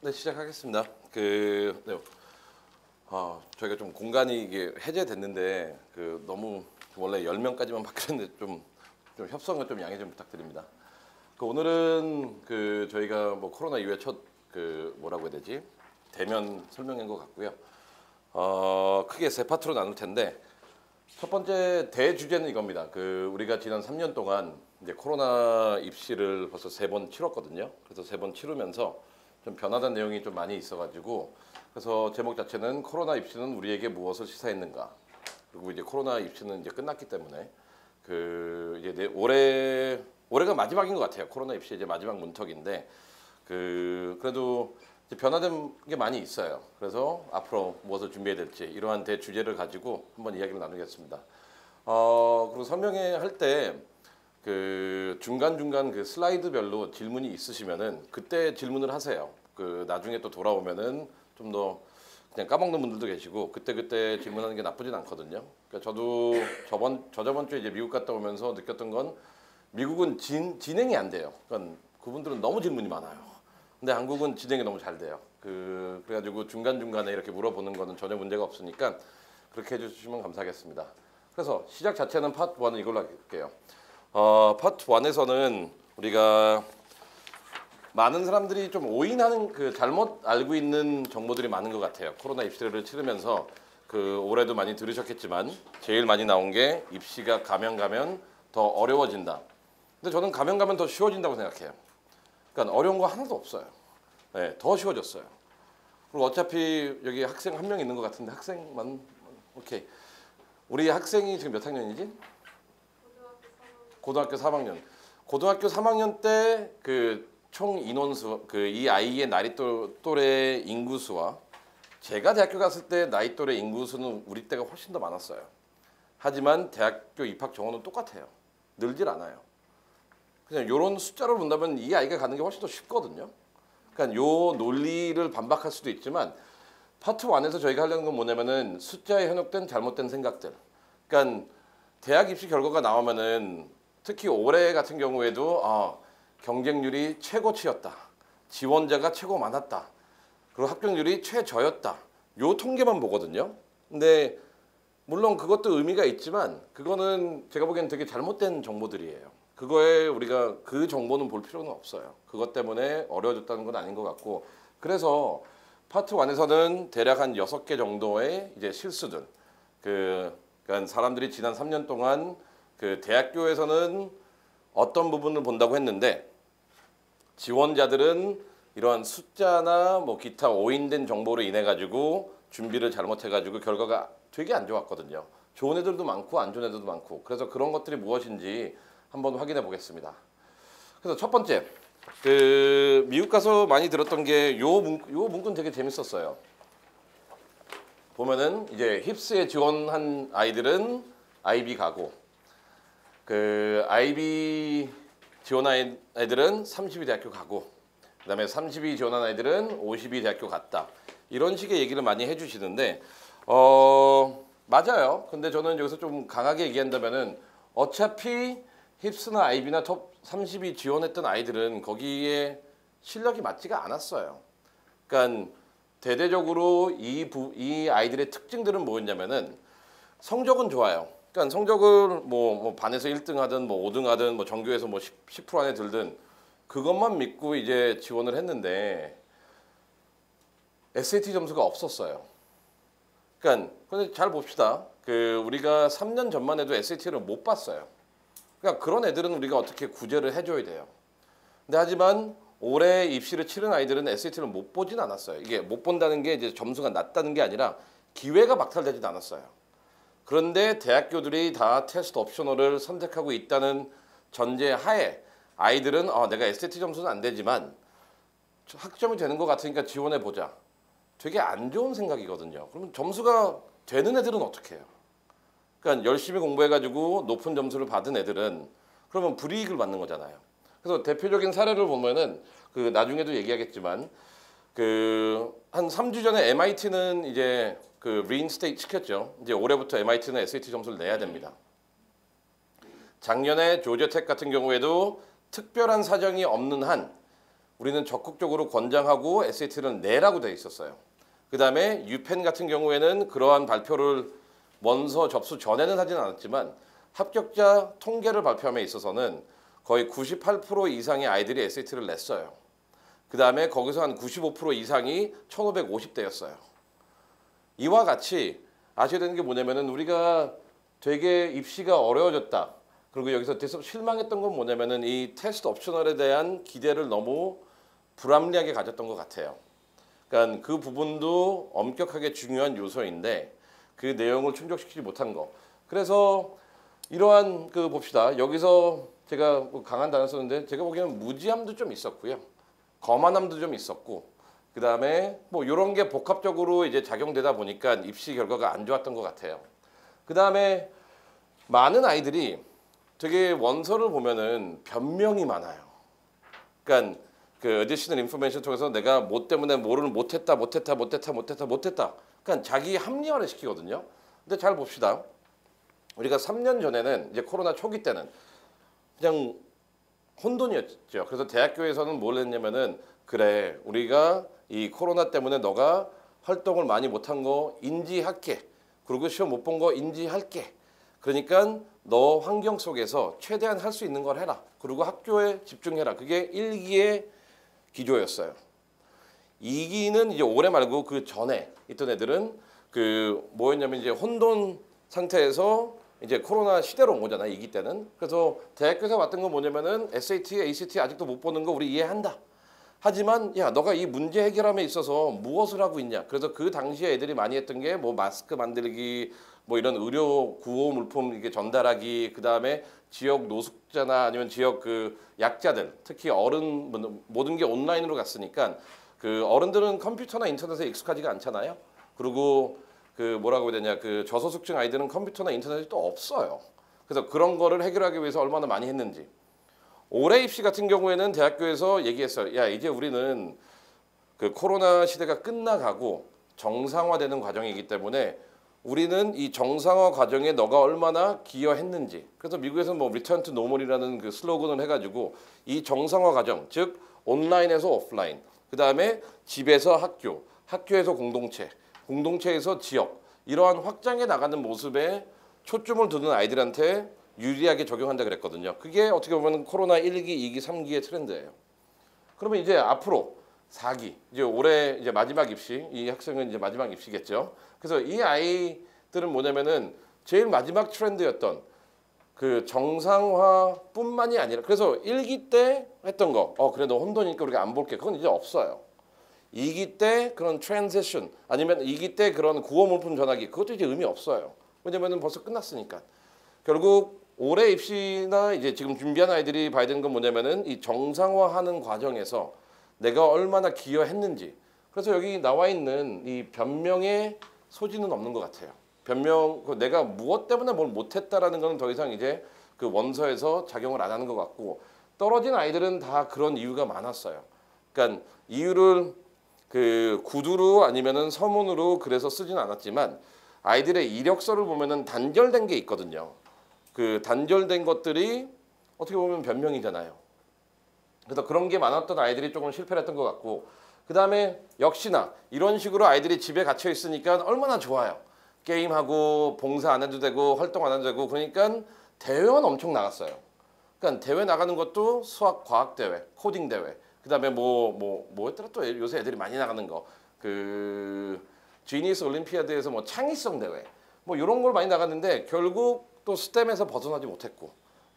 네, 시작하겠습니다. 네, 저희가 좀 공간이 이게 해제됐는데 너무 원래 10명까지만 받기로 좀 협성을 좀 양해 좀 부탁드립니다. 오늘은 저희가 뭐 코로나 이후에 첫 뭐라고 해야 되지? 대면 설명인 것 같고요. 크게 세 파트로 나눌 텐데 첫 번째 대주제는 이겁니다. 우리가 지난 3년 동안 이제 코로나 입시를 벌써 3번 치렀거든요. 그래서 3번 치르면서 좀 변화된 내용이 좀 많이 있어가지고 그래서 제목 자체는 코로나 입시는 우리에게 무엇을 시사했는가. 그리고 이제 코로나 입시는 이제 끝났기 때문에 이제 올해가 마지막인 것 같아요. 코로나 입시 이제 마지막 문턱인데 그래도 이제 변화된 게 많이 있어요. 그래서 앞으로 무엇을 준비해야 될지 이러한 대주제를 가지고 한번 이야기를 나누겠습니다. 그리고 설명회 할 때 중간중간 슬라이드별로 질문이 있으시면은 그때 질문을 하세요. 나중에 또 돌아오면은 좀 더 그냥 까먹는 분들도 계시고 그때 질문하는 게 나쁘진 않거든요. 그러니까 저도 저저번 주에 이제 미국 갔다 오면서 느꼈던 건 미국은 진행이 안 돼요. 그러니까 그분들은 너무 질문이 많아요. 근데 한국은 진행이 너무 잘 돼요. 그래가지고 중간중간에 이렇게 물어보는 거는 전혀 문제가 없으니까 그렇게 해주시면 감사하겠습니다. 그래서 시작 자체는 파트 1은 이걸로 할게요. 파트 1에서는 우리가 많은 사람들이 좀 오인하는 잘못 알고 있는 정보들이 많은 것 같아요. 코로나 입시를 치르면서 올해도 많이 들으셨겠지만 제일 많이 나온 게 입시가 가면 더 어려워진다. 근데 저는 가면 더 쉬워진다고 생각해요. 그러니까 어려운 거 하나도 없어요. 네, 더 쉬워졌어요. 그리고 어차피 여기 학생 한 명 있는 것 같은데 학생만 오케이. 우리 학생이 지금 몇 학년이지? 고등학교 3학년. 고등학교 3학년 때 총 인원수 이 아이의 나이 또래 인구수와 제가 대학교 갔을 때 나이 또래 인구수는 우리 때가 훨씬 더 많았어요. 하지만 대학교 입학 정원은 똑같아요. 늘질 않아요. 그냥 이런 숫자로 본다면 이 아이가 가는 게 훨씬 더 쉽거든요. 그러니까 요 논리를 반박할 수도 있지만 파트 1에서 저희가 하려는 건 뭐냐면은 숫자에 현혹된 잘못된 생각들. 그러니까 대학 입시 결과가 나오면은 특히 올해 같은 경우에도 경쟁률이 최고치였다. 지원자가 최고 많았다. 그리고 합격률이 최저였다. 요 통계만 보거든요. 근데 물론 그것도 의미가 있지만 그거는 제가 보기엔 되게 잘못된 정보들이에요. 그거에 우리가 그 정보는 볼 필요는 없어요. 그것 때문에 어려워졌다는 건 아닌 것 같고 그래서 파트 1에서는 대략 한 6개 정도의 이제 실수들 그러니까 사람들이 지난 3년 동안 대학교에서는 어떤 부분을 본다고 했는데 지원자들은 이러한 숫자나 뭐 기타 오인된 정보로 인해 가지고 준비를 잘못해 가지고 결과가 되게 안 좋았거든요. 좋은 애들도 많고 안 좋은 애들도 많고 그래서 그런 것들이 무엇인지 한번 확인해 보겠습니다. 그래서 첫 번째 미국 가서 많이 들었던 게 요 문구는 되게 재밌었어요. 보면은 이제 힙스에 지원한 아이들은 IB 가고 IB 지원한 애들은 32 대학교 가고 그다음에 32 지원한 아이들은 52 대학교 갔다. 이런 식의 얘기를 많이 해주시는데 맞아요. 근데 저는 여기서 좀 강하게 얘기한다면은 어차피 힙스나 IB나 톱 30이 지원했던 아이들은 거기에 실력이 맞지가 않았어요. 그러니까 대대적으로 이 아이들의 특징들은 뭐였냐면은 성적은 좋아요. 그러니까 성적을 뭐 반에서 1등 하든 뭐 5등 하든 뭐 전교에서 뭐 10% 안에 들든 그것만 믿고 이제 지원을 했는데 SAT 점수가 없었어요. 그러니까 근데 잘 봅시다. 우리가 3년 전만 해도 SAT를 못 봤어요. 그러니까 그런 애들은 우리가 어떻게 구제를 해줘야 돼요. 근데 하지만 올해 입시를 치른 아이들은 SAT를 못 보진 않았어요. 이게 못 본다는 게 이제 점수가 낮다는 게 아니라 기회가 박탈되진 않았어요. 그런데 대학교들이 다 테스트 옵셔널을 선택하고 있다는 전제 하에 아이들은 내가 SAT 점수는 안 되지만 학점이 되는 것 같으니까 지원해 보자. 되게 안 좋은 생각이거든요. 그러면 점수가 되는 애들은 어떻게 해요? 그러니까 열심히 공부해가지고 높은 점수를 받은 애들은 그러면 불이익을 받는 거잖아요. 그래서 대표적인 사례를 보면은 나중에도 얘기하겠지만 한 3주 전에 MIT는 이제 리인스테이트 시켰죠. 이제 올해부터 MIT는 SAT 점수를 내야 됩니다. 작년에 조지아텍 같은 경우에도 특별한 사정이 없는 한 우리는 적극적으로 권장하고 SAT를 내라고 돼 있었어요. 그 다음에 유펜 같은 경우에는 그러한 발표를 원서 접수 전에는 하진 않았지만 합격자 통계를 발표함에 있어서는 거의 98% 이상의 아이들이 SAT를 냈어요. 그 다음에 거기서 한 95% 이상이 1550대였어요. 이와 같이 아셔야 되는 게 뭐냐면은 우리가 되게 입시가 어려워졌다. 그리고 여기서 계속 실망했던 건 뭐냐면은 이 테스트 옵셔널에 대한 기대를 너무 불합리하게 가졌던 것 같아요. 그러니까 그 부분도 엄격하게 중요한 요소인데 그 내용을 충족시키지 못한 거. 그래서 이러한 그 봅시다. 여기서 제가 뭐 강한 단어 썼는데 제가 보기에는 무지함도 좀 있었고요. 거만함도 좀 있었고 그 다음에 뭐 이런 게 복합적으로 이제 작용되다 보니까 입시 결과가 안 좋았던 것 같아요. 그 다음에 많은 아이들이 되게 원서를 보면은 변명이 많아요. 그러니까 그 어디셔널 인포메이션 통해서 내가 뭐 때문에 뭐를 못했다. 그러니까 자기 합리화를 시키거든요. 근데 잘 봅시다. 우리가 3년 전에는 이제 코로나 초기 때는 그냥 혼돈이었죠. 그래서 대학교에서는 뭘 했냐면은 그래 우리가 이 코로나 때문에 너가 활동을 많이 못한 거 인지할게. 그리고 시험 못 본 거 인지할게. 그러니까 너 환경 속에서 최대한 할 수 있는 걸 해라. 그리고 학교에 집중해라. 그게 1기의 기조였어요. 2기는 이제 올해 말고 그 전에 있던 애들은 그 뭐였냐면 이제 혼돈 상태에서 이제 코로나 시대로 온 거잖아요. 2기 때는. 그래서 대학교에서 왔던 건 뭐냐면은 SAT, ACT 아직도 못 보는 거 우리 이해한다. 하지만 야 너가 이 문제 해결함에 있어서 무엇을 하고 있냐. 그래서 그 당시에 애들이 많이 했던 게 뭐 마스크 만들기, 뭐 이런 의료 구호 물품 이게 전달하기, 그 다음에 지역 노숙자나 아니면 지역 그 약자들, 특히 어른 모든 게 온라인으로 갔으니까 그 어른들은 컴퓨터나 인터넷에 익숙하지가 않잖아요. 그리고 그 뭐라고 해야 되냐 그 저소득층 아이들은 컴퓨터나 인터넷이 또 없어요. 그래서 그런 거를 해결하기 위해서 얼마나 많이 했는지. 올해 입시 같은 경우에는 대학교에서 얘기했어요. 야 이제 우리는 그 코로나 시대가 끝나가고 정상화되는 과정이기 때문에 우리는 이 정상화 과정에 너가 얼마나 기여했는지. 그래서 미국에서는 뭐 Return to Normal이라는 그 슬로건을 해가지고 이 정상화 과정, 즉 온라인에서 오프라인, 그 다음에 집에서 학교, 학교에서 공동체, 공동체에서 지역 이러한 확장해 나가는 모습에 초점을 두는 아이들한테 유리하게 적용한다 그랬거든요. 그게 어떻게 보면 코로나 1기, 2기, 3기의 트렌드예요. 그러면 이제 앞으로 4기, 이제 올해 이제 마지막 입시, 이 학생은 이제 마지막 입시겠죠. 그래서 이 아이들은 뭐냐면은 제일 마지막 트렌드였던 그 정상화뿐만이 아니라 그래서 1기 때 했던 거, 그래 너 혼돈이니까 우리가 안 볼게. 그건 이제 없어요. 2기 때 그런 트랜지션 아니면 2기 때 그런 구호 물품 전화기 그것도 이제 의미 없어요. 왜냐면은 벌써 끝났으니까. 결국 올해 입시나 이제 지금 준비하는 아이들이 봐야 되는 건 뭐냐면은 이 정상화하는 과정에서 내가 얼마나 기여했는지. 그래서 여기 나와 있는 이 변명의 소지는 없는 것 같아요. 변명, 내가 무엇 때문에 뭘 못했다라는 건 더 이상 이제 그 원서에서 작용을 안 하는 것 같고 떨어진 아이들은 다 그런 이유가 많았어요. 그러니까 이유를 그 구두로 아니면은 서문으로 그래서 쓰진 않았지만 아이들의 이력서를 보면은 단결된 게 있거든요. 그 단절된 것들이 어떻게 보면 변명이잖아요. 그래서 그런 게 많았던 아이들이 조금 실패를 했던 것 같고 그 다음에 역시나 이런 식으로 아이들이 집에 갇혀 있으니까 얼마나 좋아요. 게임하고 봉사 안 해도 되고 활동 안 해도 되고 그러니까 대회는 엄청 나갔어요. 그러니까 대회 나가는 것도 수학 과학 대회, 코딩 대회 그 다음에 뭐였더라 또 요새 애들이 많이 나가는 거 그 지니스 올림피아드에서 뭐 창의성 대회 뭐 이런 걸 많이 나갔는데 결국 또 스템에서 벗어나지 못했고,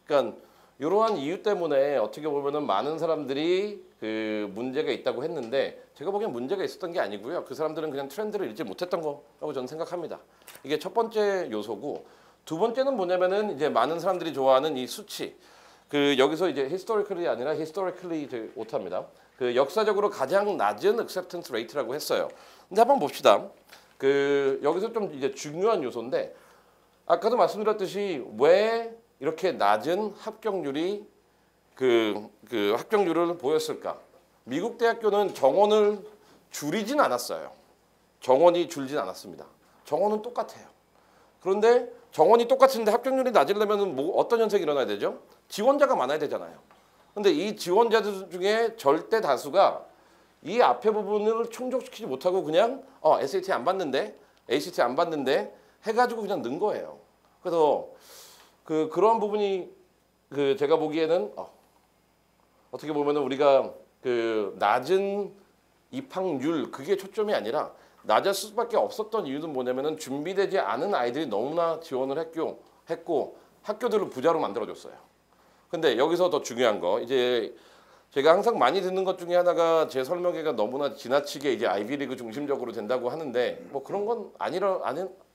그러니까 이러한 이유 때문에 어떻게 보면은 많은 사람들이 그 문제가 있다고 했는데 제가 보기엔 문제가 있었던 게 아니고요. 그 사람들은 그냥 트렌드를 읽지 못했던 거라고 저는 생각합니다. 이게 첫 번째 요소고 두 번째는 뭐냐면은 이제 많은 사람들이 좋아하는 이 수치. 그 여기서 이제 historically 아니라 historically 오타입니다. 그 역사적으로 가장 낮은 acceptance rate라고 했어요. 근데 한번 봅시다. 그 여기서 좀 이제 중요한 요소인데. 아까도 말씀드렸듯이 왜 이렇게 낮은 합격률이 그 합격률을 보였을까? 미국 대학교는 정원을 줄이진 않았어요. 정원이 줄진 않았습니다. 정원은 똑같아요. 그런데 정원이 똑같은데 합격률이 낮으려면 뭐 어떤 현상이 일어나야 되죠? 지원자가 많아야 되잖아요. 근데 이 지원자들 중에 절대 다수가 이 앞에 부분을 충족시키지 못하고 그냥 SAT 안 봤는데 ACT 안 봤는데 해가지고 그냥 넣은 거예요. 그래서 그런 부분이 제가 보기에는 어떻게 보면은 우리가 낮은 입학률 그게 초점이 아니라 낮을 수밖에 없었던 이유는 뭐냐면은 준비되지 않은 아이들이 너무나 지원을 했고 학교들을 부자로 만들어줬어요. 근데 여기서 더 중요한 거 이제 제가 항상 많이 듣는 것 중에 하나가 제 설명회가 너무나 지나치게 이제 아이비리그 중심적으로 된다고 하는데 뭐 그런 건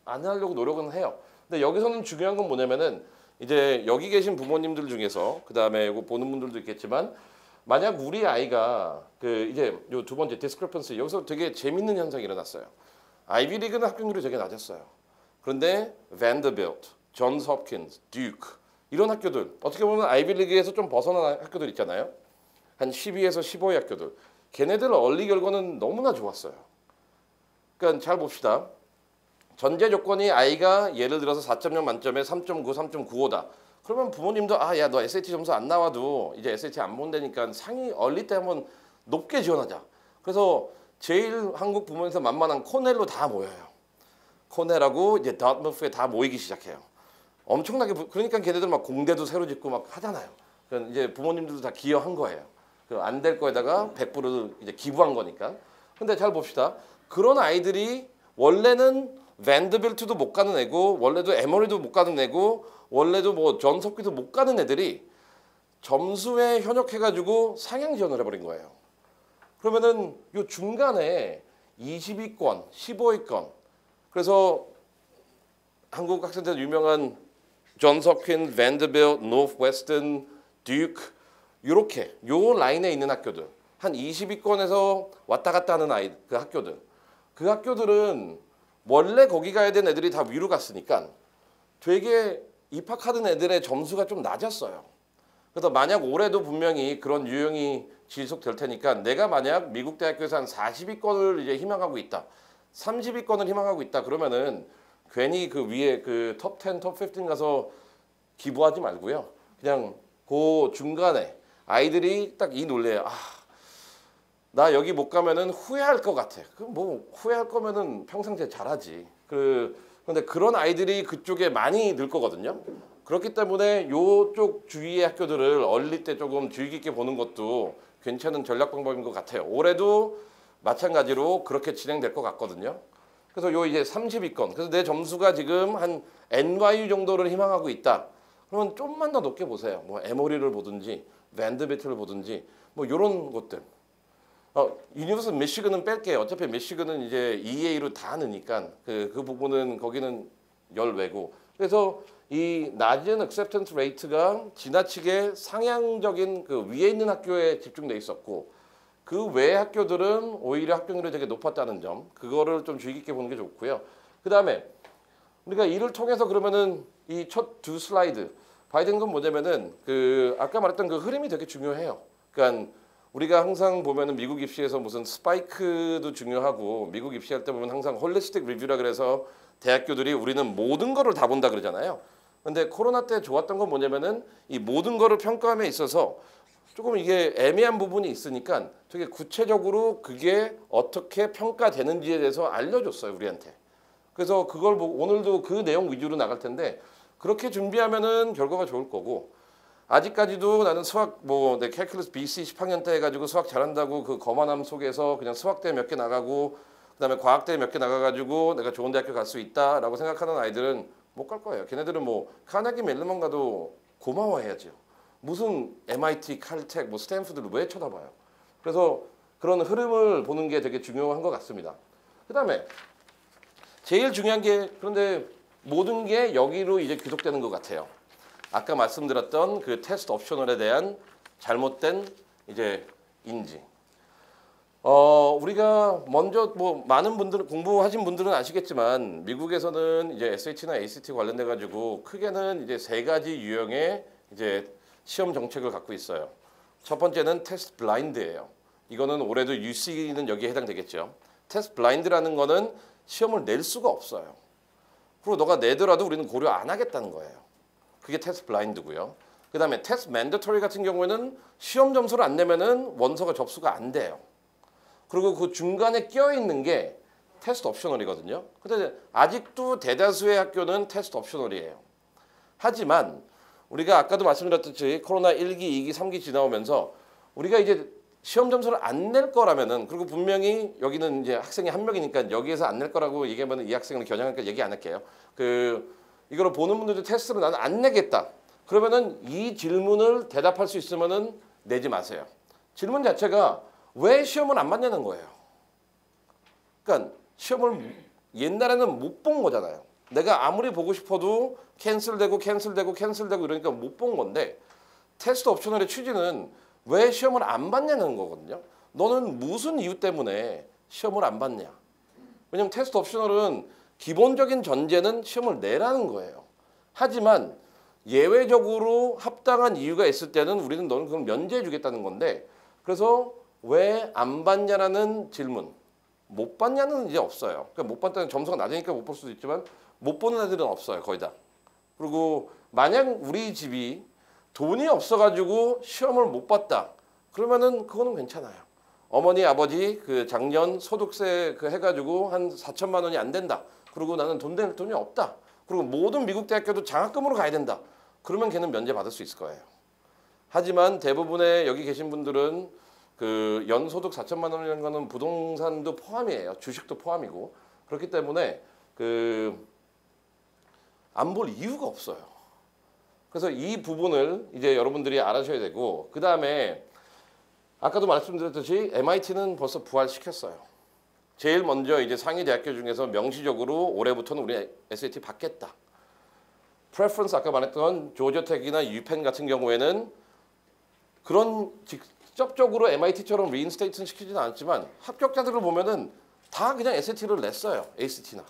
안 하려고 노력은 해요. 근데 여기서는 중요한 건 뭐냐면은 이제 여기 계신 부모님들 중에서 그다음에 이거 보는 분들도 있겠지만 만약 우리 아이가 이제 요 두 번째 디스크리펀시 여기서 되게 재밌는 현상이 일어났어요. 아이비리그는 합격률이 되게 낮았어요. 그런데 밴더빌트, 존스 홉킨스, 듀크 이런 학교들 어떻게 보면 아이비리그에서 좀 벗어난 학교들 있잖아요. 한 12에서 15의 학교들. 걔네들 얼리 결과는 너무나 좋았어요. 그러니까 잘 봅시다. 전제 조건이 아이가 예를 들어서 4.0 만점에 3.9, 3.95다. 그러면 부모님도 야 너 SAT 점수 안 나와도 이제 SAT 안 본다니까 상위 얼리 때 한번 높게 지원하자. 그래서 제일 한국 부모님에서 만만한 코넬로 다 모여요. 코넬하고 이제 다트머프에 다 모이기 시작해요. 엄청나게 그러니까 걔네들 막 공대도 새로 짓고 막 하잖아요. 그러니까 이제 부모님들도 다 기여한 거예요. 안 될 거에다가 100% 이제 기부한 거니까. 근데 잘 봅시다. 그런 아이들이 원래는 밴드빌트도 못 가는 애고 원래도 에머리도 못 가는 애고 원래도 뭐 존석기도 못 가는 애들이 점수에 현역해가지고 상향 지원을 해버린 거예요. 그러면은 요 중간에 20위권, 15위권 그래서 한국 학생들 유명한 존스 홉킨스, 밴더빌트, 노스웨스턴, 듀크 이렇게 요 라인에 있는 학교들 한 20위권에서 왔다 갔다 하는 그 학교들은 원래 거기 가야 되는 애들이 다 위로 갔으니까 되게 입학하던 애들의 점수가 좀 낮았어요. 그래서 만약 올해도 분명히 그런 유형이 지속될 테니까 내가 만약 미국 대학교에서 한 40위권을 이제 희망하고 있다. 30위권을 희망하고 있다. 그러면은 괜히 그 위에 톱 10, 톱 15 가서 기부하지 말고요. 그냥 그 중간에 아이들이 딱 이 논리에 나 여기 못 가면은 후회할 것 같아. 그럼 뭐 후회할 거면은 평생 잘하지. 근데 그런 아이들이 그쪽에 많이 늘 거거든요. 그렇기 때문에 요쪽 주위의 학교들을 얼리 때 조금 주의 깊게 보는 것도 괜찮은 전략 방법인 것 같아요. 올해도 마찬가지로 그렇게 진행될 것 같거든요. 그래서 요 이제 30위권. 그래서 내 점수가 지금 한 NYU 정도를 희망하고 있다. 그러면 좀만 더 높게 보세요. 뭐 에모리를 보든지 밴드비트를 보든지 뭐 요런 것들. 유니버스 미시건은 뺄게요. 어차피 미시건은 이제 EA로 다 넣으니까 그 부분은 거기는 열외고. 그래서 이 낮은 액셉턴스 레이트가 지나치게 상향적인 그 위에 있는 학교에 집중돼 있었고 그 외의 학교들은 오히려 합격률이 되게 높았다는 점. 그거를 좀 주의 깊게 보는 게 좋고요. 그다음에 우리가 이를 통해서 그러면은 이 첫 두 슬라이드 봐야 되는 건 뭐냐면은 아까 말했던 그 흐름이 되게 중요해요. 그러니까 우리가 항상 보면은 미국 입시에서 무슨 스파이크도 중요하고 미국 입시할 때 보면 항상 홀리스틱 리뷰라 그래서 대학교들이 우리는 모든 거를 다 본다 그러잖아요. 근데 코로나 때 좋았던 건 뭐냐면은 이 모든 거를 평가함에 있어서 조금 이게 애매한 부분이 있으니까 되게 구체적으로 그게 어떻게 평가되는지에 대해서 알려줬어요, 우리한테. 그래서 그걸 보고 오늘도 그 내용 위주로 나갈 텐데 그렇게 준비하면은 결과가 좋을 거고 아직까지도 나는 수학 내 캘큘러스 BC 10학년 때 해가지고 수학 잘한다고 그 거만함 속에서 그냥 수학대 몇 개 나가고 그다음에 과학대 몇 개 나가가지고 내가 좋은 대학교 갈 수 있다라고 생각하는 아이들은 못 갈 거예요. 걔네들은 뭐 카네기 멜론만 가도 고마워해야죠. 무슨 MIT, 칼텍, 스탠포드를 왜 쳐다봐요? 그래서 그런 흐름을 보는 게 되게 중요한 것 같습니다. 그다음에 제일 중요한 게 그런데 모든 게 여기로 이제 귀속되는 것 같아요. 아까 말씀드렸던 그 테스트 옵셔널에 대한 잘못된 이제 인지. 우리가 먼저 많은 분들 공부하신 분들은 아시겠지만 미국에서는 이제 SAT나 ACT 관련돼 가지고 크게는 이제 세 가지 유형의 이제 시험 정책을 갖고 있어요. 첫 번째는 테스트 블라인드예요. 이거는 올해도 UC는 여기에 해당되겠죠. 테스트 블라인드라는 거는 시험을 낼 수가 없어요. 그리고 너가 내더라도 우리는 고려 안 하겠다는 거예요. 그게 테스트 블라인드고요. 그 다음에 테스트 맨더터리 같은 경우에는 시험 점수를 안 내면은 원서가 접수가 안 돼요. 그리고 그 중간에 끼어 있는 게 테스트 옵셔널이거든요. 근데 아직도 대다수의 학교는 테스트 옵셔널이에요. 하지만 우리가 아까도 말씀드렸듯이 코로나 1기, 2기, 3기 지나오면서 우리가 이제 시험 점수를 안 낼 거라면은, 그리고 분명히 여기는 이제 학생이 한 명이니까 여기에서 안 낼 거라고 얘기하면 이 학생을 겨냥하니까 얘기 안 할게요. 이거를 보는 분들도 테스트를 나는 안 내겠다. 그러면은 이 질문을 대답할 수 있으면은 내지 마세요. 질문 자체가 왜 시험을 안 봤냐는 거예요. 그러니까 시험을 옛날에는 못 본 거잖아요. 내가 아무리 보고 싶어도 캔슬되고 이러니까 못 본 건데, 테스트 옵셔널의 취지는 왜 시험을 안 봤냐는 거거든요. 너는 무슨 이유 때문에 시험을 안 봤냐. 왜냐면 테스트 옵셔널은 기본적인 전제는 시험을 내라는 거예요. 하지만 예외적으로 합당한 이유가 있을 때는 우리는 너는 그걸 면제해 주겠다는 건데, 그래서 왜 안 봤냐라는 질문, 못 봤냐는 이제 없어요. 그러니까 못 봤다는 점수가 낮으니까 못 볼 수도 있지만 못 보는 애들은 없어요, 거의 다. 그리고 만약 우리 집이 돈이 없어가지고 시험을 못 봤다, 그러면은 그거는 괜찮아요. 어머니 아버지 그 작년 소득세 그 해가지고 한 4천만 원이 안 된다. 그리고 나는 돈이 없다. 그리고 모든 미국 대학교도 장학금으로 가야 된다. 그러면 걔는 면제 받을 수 있을 거예요. 하지만 대부분의 여기 계신 분들은 그 연소득 4천만 원이라는 거는 부동산도 포함이에요. 주식도 포함이고. 그렇기 때문에 안 볼 이유가 없어요. 그래서 이 부분을 이제 여러분들이 알아셔야 되고, 그 다음에 아까도 말씀드렸듯이 MIT는 벌써 부활시켰어요. 제일 먼저 이제 상위 대학교 중에서 명시적으로 올해부터는 우리 SAT 받겠다. 프레퍼런스 아까 말했던 조지아텍이나 유펜 같은 경우에는 그런 직접적으로 MIT처럼 리인스테이트는 시키지는 않지만 합격자들을 보면은 다 그냥 SAT를 냈어요. ACT나.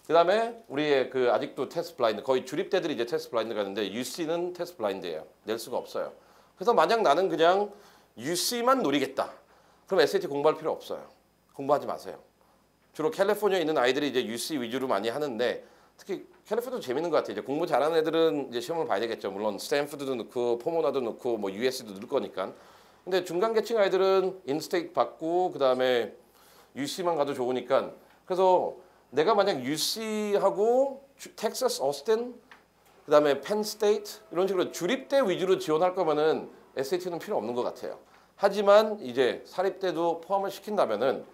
그다음에 우리의 그 아직도 테스트 블라인드, 거의 주립대들이 이제 테스트 블라인드가 있는데 UC는 테스트 블라인드예요. 낼 수가 없어요. 그래서 만약 나는 그냥 UC만 노리겠다. 그럼 SAT 공부할 필요 없어요. 공부하지 마세요. 주로 캘리포니아에 있는 아이들이 이제 UC 위주로 많이 하는데, 특히 캘리포니아도 재밌는 것 같아요. 이제 공부 잘하는 애들은 이제 시험을 봐야 되겠죠. 물론 스탠포드도 넣고 포모나도 넣고 뭐 USC도 넣을 거니까. 근데 중간 계층 아이들은 인스테이트 받고 그다음에 UC만 가도 좋으니까, 그래서 내가 만약 UC하고 텍사스 오스틴 그다음에 펜스테이트 이런 식으로 주립대 위주로 지원할 거면은 SAT는 필요 없는 것 같아요. 하지만 이제 사립대도 포함을 시킨다면은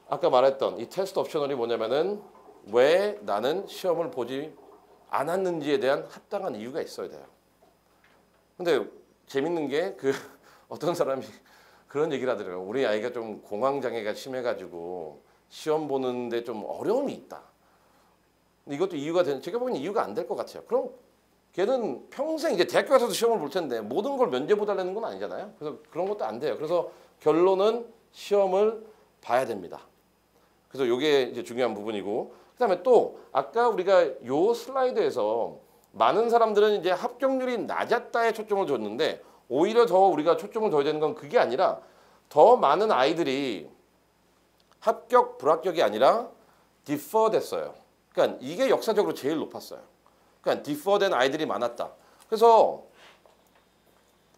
아까 말했던 이 테스트 옵셔널이 뭐냐면은 왜 나는 시험을 보지 않았는지에 대한 합당한 이유가 있어야 돼요. 근데 재밌는 게 어떤 사람이 그런 얘기를 하더라고요. 우리 아이가 좀 공황장애가 심해가지고 시험 보는데 좀 어려움이 있다. 이것도 이유가 되는, 제가 보기엔 이유가 안 될 것 같아요. 그럼 걔는 평생 이제 대학교 가서도 시험을 볼 텐데 모든 걸 면제보달라는 건 아니잖아요. 그래서 그런 것도 안 돼요. 그래서 결론은 시험을 봐야 됩니다. 그래서 이게 이제 중요한 부분이고, 그다음에 또 아까 우리가 요 슬라이드에서 많은 사람들은 이제 합격률이 낮았다에 초점을 줬는데, 오히려 더 우리가 초점을 둬야 되는 건 그게 아니라 더 많은 아이들이 합격 불합격이 아니라 디퍼 됐어요. 그러니까 이게 역사적으로 제일 높았어요. 그러니까 디퍼된 아이들이 많았다. 그래서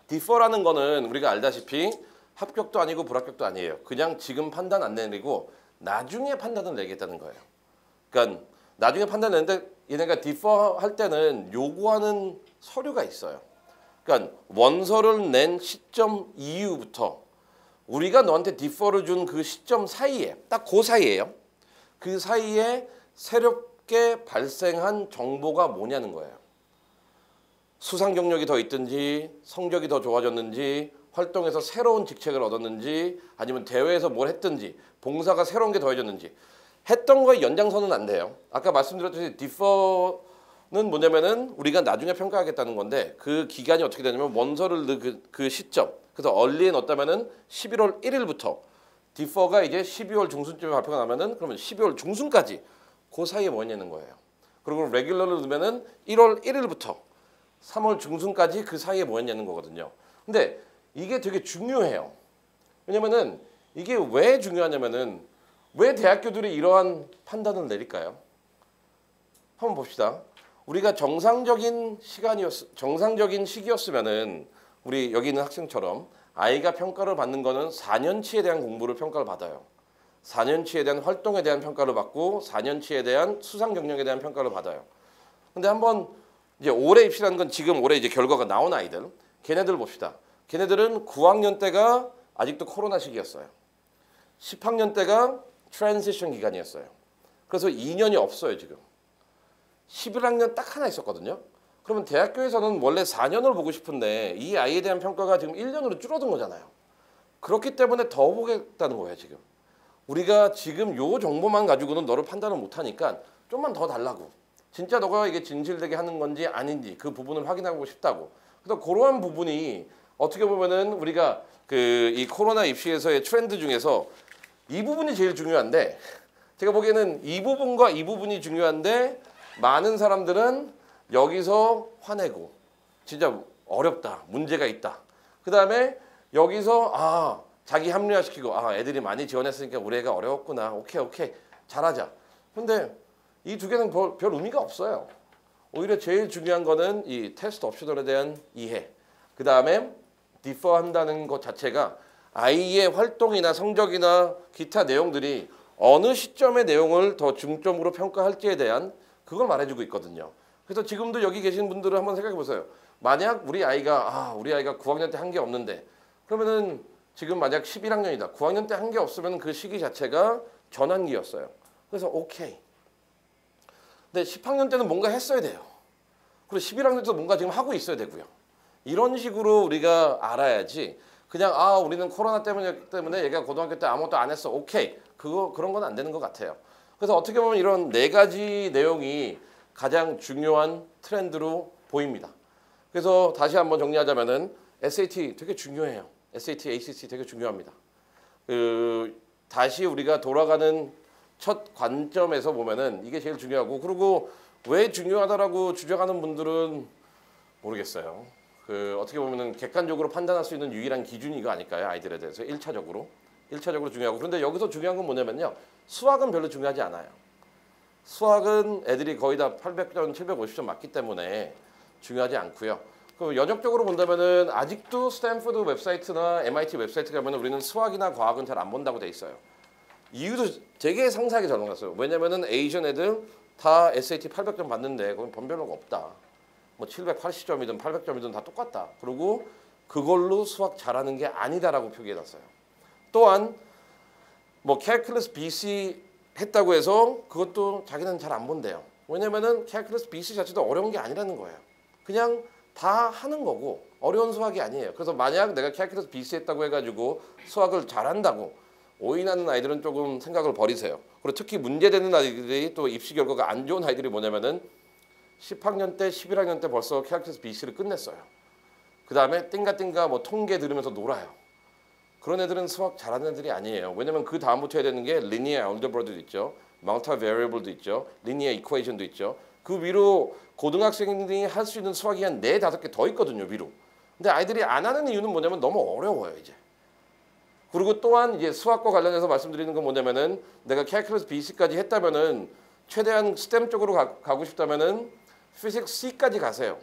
디퍼라는 거는 우리가 알다시피 합격도 아니고 불합격도 아니에요. 그냥 지금 판단 안 내리고 나중에 판단을 내겠다는 거예요. 그러니까 나중에 판단 내는데 얘네가 디퍼 할 때는 요구하는 서류가 있어요. 그러니까 원서를 낸 시점 이후부터 우리가 너한테 디퍼를 준 그 시점 사이에, 딱 그 사이에요. 그 사이에 새롭게 발생한 정보가 뭐냐는 거예요. 수상 경력이 더 있든지, 성적이 더 좋아졌는지, 활동에서 새로운 직책을 얻었는지, 아니면 대회에서 뭘 했든지, 봉사가 새로운 게 더해졌는지, 했던 거에 연장선은 안 돼요. 아까 말씀드렸듯이 디퍼는 뭐냐면은 우리가 나중에 평가하겠다는 건데, 그 기간이 어떻게 되냐면 원서를 넣은 그 시점, 그래서 얼리에 넣었다면은 11월 1일부터 디퍼가 이제 12월 중순쯤에 발표가 나면은 그러면 12월 중순까지 그 사이에 뭐냐는 거예요. 그리고 레귤러를 넣으면은 1월 1일부터 3월 중순까지 그 사이에 뭐였냐는 거거든요. 근데 이게 되게 중요해요. 왜냐면은 이게 왜 중요하냐면은 왜 대학교들이 이러한 판단을 내릴까요? 한번 봅시다. 우리가 정상적인 시기였으면은 우리 여기 있는 학생처럼 아이가 평가를 받는 거는 4년치에 대한 공부를 평가를 받아요. 4년치에 대한 활동에 대한 평가를 받고 4년치에 대한 수상 경력에 대한 평가를 받아요. 근데 한번 이제 올해 입시라는 건 지금 올해 이제 결과가 나온 아이들, 걔네들 봅시다. 걔네들은 9학년 때가 아직도 코로나 시기였어요. 10학년 때가 트랜지션 기간이었어요. 그래서 2년이 없어요, 지금. 11학년 딱 하나 있었거든요. 그러면 대학교에서는 원래 4년을 보고 싶은데 이 아이에 대한 평가가 지금 1년으로 줄어든 거잖아요. 그렇기 때문에 더 보겠다는 거예요, 지금. 우리가 지금 요 정보만 가지고는 너를 판단을 못하니까 좀만 더 달라고. 진짜 너가 이게 진실되게 하는 건지 아닌지 그 부분을 확인하고 싶다고. 그래서 그러한 부분이 어떻게 보면은 우리가 그 이 코로나 입시에서의 트렌드 중에서 이 부분이 제일 중요한데 제가 보기에는 이 부분과 이 부분이 중요한데 많은 사람들은 여기서 화내고 진짜 어렵다, 문제가 있다. 그 다음에 여기서 자기 합리화시키고 애들이 많이 지원했으니까 우리 애가 어려웠구나. 오케이 잘하자. 근데 이 두 개는 별 의미가 없어요. 오히려 제일 중요한 거는 이 테스트 옵셔널에 대한 이해. 그 다음에 디퍼 한다는 것 자체가 아이의 활동이나 성적이나 기타 내용들이 어느 시점의 내용을 더 중점으로 평가할지에 대한 그걸 말해주고 있거든요. 그래서 지금도 여기 계신 분들은 한번 생각해 보세요. 만약 우리 아이가 9학년 때 한 게 없는데 그러면은 지금 만약 11학년이다. 9학년 때 한 게 없으면 그 시기 자체가 전환기였어요. 그래서 오케이. 근데 10학년 때는 뭔가 했어야 돼요. 그리고 11학년 때도 뭔가 지금 하고 있어야 되고요. 이런 식으로 우리가 알아야지 그냥 우리는 코로나 때문에 얘가 고등학교 때 아무것도 안 했어. 오케이. 그런 건 안 되는 것 같아요. 그래서 어떻게 보면 이런 네 가지 내용이 가장 중요한 트렌드로 보입니다. 그래서 다시 한번 정리하자면은 SAT 되게 중요해요. SAT, ACT 되게 중요합니다. 다시 우리가 돌아가는 첫 관점에서 보면은 이게 제일 중요하고 그리고 왜 중요하다라고 주장하는 분들은 모르겠어요. 어떻게 보면은 객관적으로 판단할 수 있는 유일한 기준이 이거 아닐까요? 아이들에 대해서 1차적으로 중요하고 그런데 여기서 중요한 건 뭐냐면요. 수학은 별로 중요하지 않아요. 수학은 애들이 거의 다 800점, 750점 맞기 때문에 중요하지 않고요. 그 연역적으로 본다면은 아직도 스탠포드 웹사이트나 MIT 웹사이트 가면 우리는 수학이나 과학은 잘 안 본다고 돼 있어요. 이유도 되게 상세하게 적어놨어요. 왜냐면은 에이전 애들 다 SAT 800점 받는데 거기 변별로가 없다. 뭐 780점이든 800점이든 다 똑같다. 그리고 그걸로 수학 잘하는 게 아니다라고 표기해놨어요. 또한 뭐 캘큘러스 BC 했다고 해서 그것도 자기는 잘 안 본대요. 왜냐면은 캘큘러스 BC 자체도 어려운 게 아니라는 거예요. 그냥 다 하는 거고 어려운 수학이 아니에요. 그래서 만약 내가 캘큘러스 BC 했다고 해가지고 수학을 잘한다고 오인하는 아이들은 조금 생각을 버리세요. 그리고 특히 문제되는 아이들이 또 입시 결과가 안 좋은 아이들이 뭐냐면은 10학년 때, 11학년 때 벌써 캘큘러스 BC를 끝냈어요. 그 다음에 띵가띵가 뭐 통계 들으면서 놀아요. 그런 애들은 수학 잘하는 애들이 아니에요. 왜냐면 그 다음부터 해야 되는 게 linear algebra도 있죠. multivariable도 있죠. linear equation도 있죠. 그 위로 고등학생들이 할 수 있는 수학이 한 4, 5개 더 있거든요. 위로. 근데 아이들이 안 하는 이유는 뭐냐면 너무 어려워요. 이제. 그리고 또한 이제 수학과 관련해서 말씀드리는 건 뭐냐면은 내가 캘큘러스 BC까지 했다면은 최대한 스템 쪽으로 가고 싶다면은 피직스 C까지 가세요.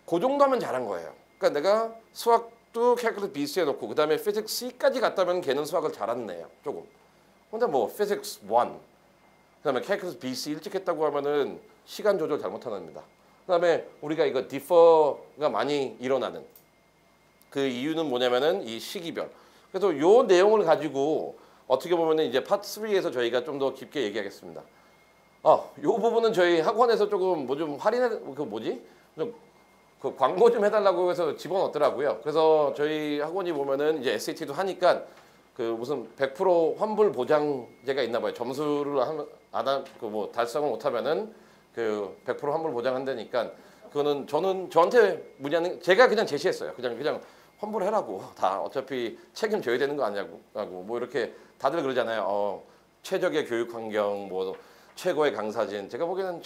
그 정도면 잘한 거예요. 그러니까 내가 수학도 캘큘러스 BC 해놓고 그 다음에 피직스 C까지 갔다면 걔는 수학을 잘하는 애예요. 조금. 근데 뭐 피직스 1, 그 다음에 캘큘러스 BC 일찍 했다고 하면은 시간 조절 잘못하는 겁니다. 그 다음에 우리가 이거 디퍼가 많이 일어나는 그 이유는 뭐냐면은 이 시기별. 그래서 요 내용을 가지고 어떻게 보면은 이제 파트 3에서 저희가 좀 더 깊게 얘기하겠습니다. 요 부분은 저희 학원에서 조금 뭐 좀 할인해 그 광고 좀 해달라고 해서 집어넣더라고요. 그래서 저희 학원이 보면은 이제 SAT도 하니까 그 무슨 100% 환불 보장제가 있나 봐요. 점수를 뭐 달성을 못하면은 그 100% 환불 보장한다니까 그거는 저한테 문의하는 제가 그냥 제시했어요. 그냥 환불해라고 다 어차피 책임져야 되는 거 아니냐고 뭐 이렇게 다들 그러잖아요. 최적의 교육 환경 뭐 최고의 강사진. 제가 보기에는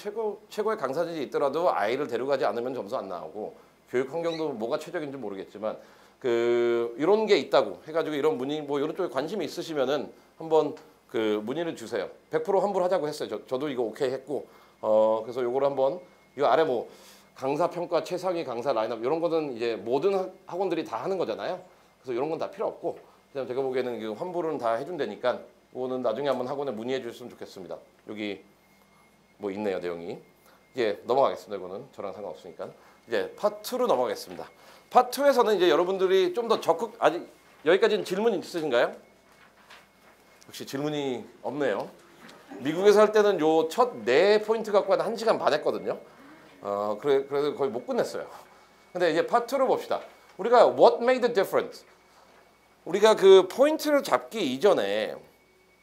최고의 강사진이 있더라도 아이를 데려가지 않으면 점수 안 나오고 교육 환경도 뭐가 최적인지 모르겠지만 이런 게 있다고 해가지고 이런 문의 뭐 이런 쪽에 관심이 있으시면은 한번 그 문의를 주세요. 100% 환불하자고 했어요. 저도 이거 오케이 했고 그래서 요걸 한번 이 아래 뭐 강사 평가, 최상위 강사 라인업 이런 거는 이제 모든 학원들이 다 하는 거잖아요. 그래서 이런 건 다 필요 없고 그냥 제가 보기에는 그 환불은 다 해준다니까 그거는 나중에 한번 학원에 문의해 주셨으면 좋겠습니다. 여기 뭐 있네요 내용이. 이제 넘어가겠습니다. 이거는 저랑 상관없으니까. 이제 파트 2로 넘어가겠습니다. 파트 2에서는 이제 여러분들이 좀 더 적극 아직 여기까지는 질문 있으신가요? 역시 질문이 없네요. 미국에서 할 때는 요 첫 네 포인트 갖고 한 1시간 반 했거든요. 그래서 거의 못 끝냈어요. 근데 이제 파트 2로 봅시다. 우리가 what made the difference? 우리가 그 포인트를 잡기 이전에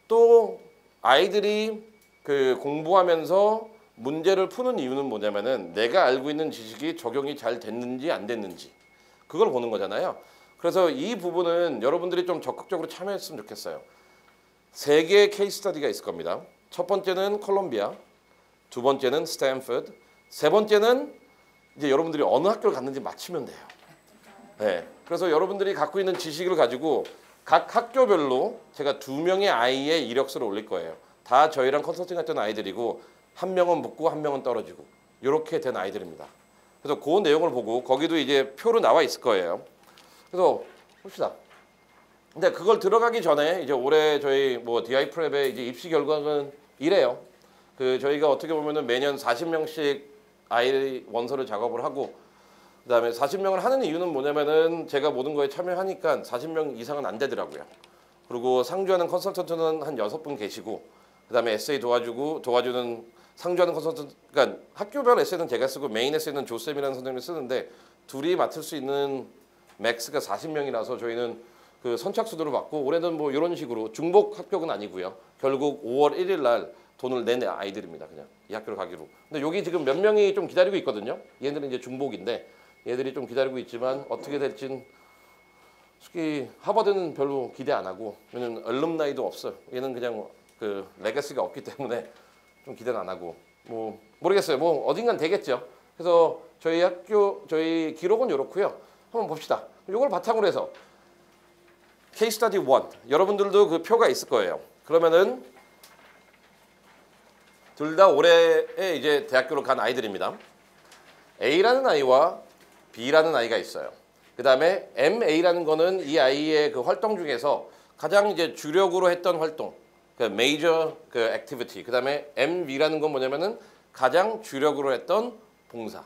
또 아이들이 그 공부하면서 문제를 푸는 이유는 뭐냐면은 내가 알고 있는 지식이 적용이 잘 됐는지 안 됐는지 그걸 보는 거잖아요. 그래서 이 부분은 여러분들이 좀 적극적으로 참여했으면 좋겠어요. 3개의 케이스 스터디가 있을 겁니다. 첫 번째는 콜롬비아, 두 번째는 스탠포드, 세 번째는 이제 여러분들이 어느 학교를 갔는지 맞히면 돼요. 네. 그래서 여러분들이 갖고 있는 지식을 가지고 각 학교별로 제가 2명의 아이의 이력서를 올릴 거예요. 다 저희랑 컨설팅 했던 아이들이고 한 명은 붙고 한 명은 떨어지고 이렇게 된 아이들입니다. 그래서 그 내용을 보고 거기도 이제 표로 나와 있을 거예요. 그래서 봅시다. 근데 그걸 들어가기 전에 이제 올해 저희 뭐 DI 프랩의 이제 입시 결과는 이래요. 그 저희가 어떻게 보면은 매년 40명씩 아이 원서를 작업을 하고 그다음에 40명을 하는 이유는 뭐냐면은 제가 모든 거에 참여하니까 40명 이상은 안 되더라고요. 그리고 상주하는 컨설턴트는 한 6분 계시고 그다음에 에세이 도와주는 상주하는 컨설턴트 그러니까 학교별 에세이는 제가 쓰고 메인 에세이는 조쌤이라는 선생님이 쓰는데 둘이 맡을 수 있는 맥스가 40명이라서 저희는 그 선착순으로 받고 올해는 뭐 이런 식으로 중복 합격은 아니고요. 결국 5월 1일 날 돈을 낸 아이들입니다. 그냥 이 학교를 가기로. 근데 여기 지금 몇 명이 좀 기다리고 있거든요. 얘들은 이제 중복인데 얘들이 좀 기다리고 있지만 어떻게 될진 솔직히 하버드는 별로 기대 안 하고 왜냐면 얼룸나이도 없어요. 얘는 그냥 그 레거시가 없기 때문에 좀 기대는 안 하고 뭐 모르겠어요. 뭐 어딘간 되겠죠. 그래서 저희 학교 저희 기록은 이렇고요. 한번 봅시다. 이걸 바탕으로 해서 케이스 스터디 1 여러분들도 그 표가 있을 거예요. 그러면은 둘 다 올해에 이제 대학교로 간 아이들입니다. A라는 아이와 B라는 아이가 있어요. 그 다음에 MA라는 거는 이 아이의 그 활동 중에서 가장 이제 주력으로 했던 활동, 그 메이저 그 액티비티. 그 다음에 MB라는 건 뭐냐면은 가장 주력으로 했던 봉사.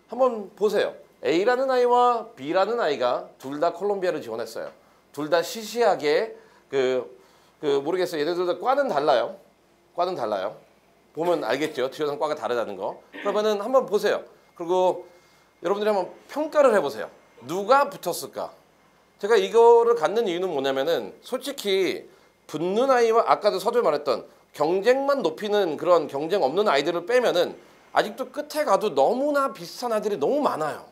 한번 보세요. A라는 아이와 B라는 아이가 둘 다 콜롬비아를 지원했어요. 둘 다 시시하게 모르겠어요. 얘네들 과는 달라요. 과는 달라요. 보면 알겠죠. 지원한 과가 다르다는 거. 그러면은 한번 보세요. 그리고 여러분들이 한번 평가를 해보세요. 누가 붙었을까? 제가 이거를 갖는 이유는 뭐냐면은 솔직히 붙는 아이와 아까도 서두에 말했던 경쟁만 높이는 그런 경쟁 없는 아이들을 빼면은 아직도 끝에 가도 너무나 비슷한 아이들이 너무 많아요.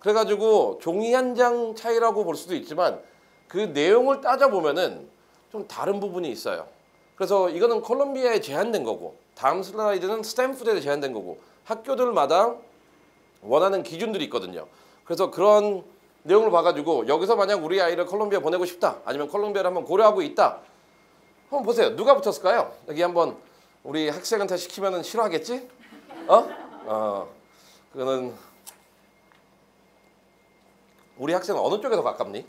그래가지고 종이 한 장 차이라고 볼 수도 있지만 그 내용을 따져보면은 좀 다른 부분이 있어요. 그래서 이거는 콜롬비아에 제한된 거고 다음 슬라이드는 스탠포드에 제한된 거고 학교들마다 원하는 기준들이 있거든요. 그래서 그런 내용을 봐가지고 여기서 만약 우리 아이를 콜롬비아 보내고 싶다 아니면 콜롬비아를 한번 고려하고 있다 한번 보세요. 누가 붙었을까요? 여기 한번 우리 학생한테 시키면은 싫어하겠지? 그거는 우리 학생은 어느 쪽에 더 가깝니?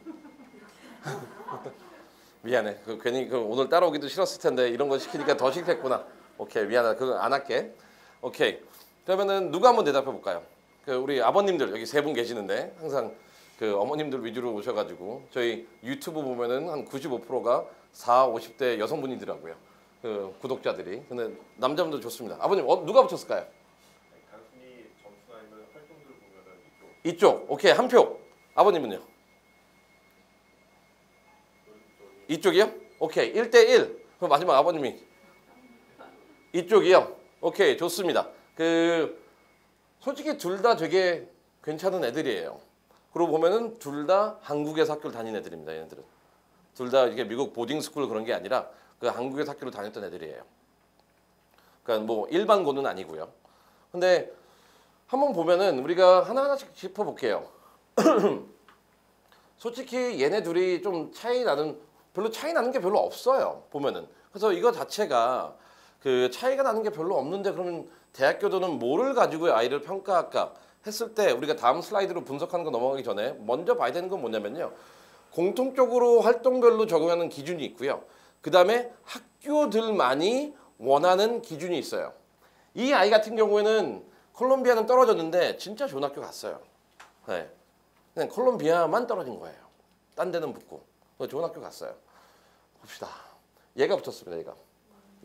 미안해. 괜히 오늘 따라오기도 싫었을 텐데 이런 거 시키니까 더 싫겠구나. 오케이 미안하다. 그거 안 할게. 오케이. 그러면은 누가 한번 대답해 볼까요? 우리 아버님들 여기 3분 계시는데 항상 그 어머님들 위주로 오셔가지고 저희 유튜브 보면은 한 95%가 40, 50대 여성분이더라고요. 그 구독자들이. 근데 남자분들 좋습니다. 아버님 누가 붙였을까요? 단순히 점수나 아니면 활동들 보면은 이쪽. 오케이 한 표. 아버님은요? 이쪽이요? 오케이 1대1. 그럼 마지막 아버님이 이쪽이요? 오케이 좋습니다. 솔직히 둘 다 되게 괜찮은 애들이에요. 그러고 보면은 둘 다 한국에서 학교를 다닌 애들입니다. 얘네들은 둘 다 이게 미국 보딩스쿨 그런 게 아니라 그 한국에서 학교를 다녔던 애들이에요. 그러니까 뭐 일반고는 아니고요. 근데 한번 보면은 우리가 하나하나씩 짚어볼게요. 솔직히 얘네 둘이 좀 별로 차이 나는 게 별로 없어요. 보면은. 그래서 이거 자체가 그 차이가 나는 게 별로 없는데 그러면 대학교들은 뭐를 가지고 아이를 평가할까 했을 때 우리가 다음 슬라이드로 분석하는 거 넘어가기 전에 먼저 봐야 되는 건 뭐냐면요. 공통적으로 활동별로 적용하는 기준이 있고요. 그 다음에 학교들만이 원하는 기준이 있어요. 이 아이 같은 경우에는 콜롬비아는 떨어졌는데 진짜 좋은 학교 갔어요. 네. 그냥 콜롬비아만 떨어진 거예요. 딴 데는 붙고 좋은 학교 갔어요. 봅시다. 얘가 붙었습니다. 얘가.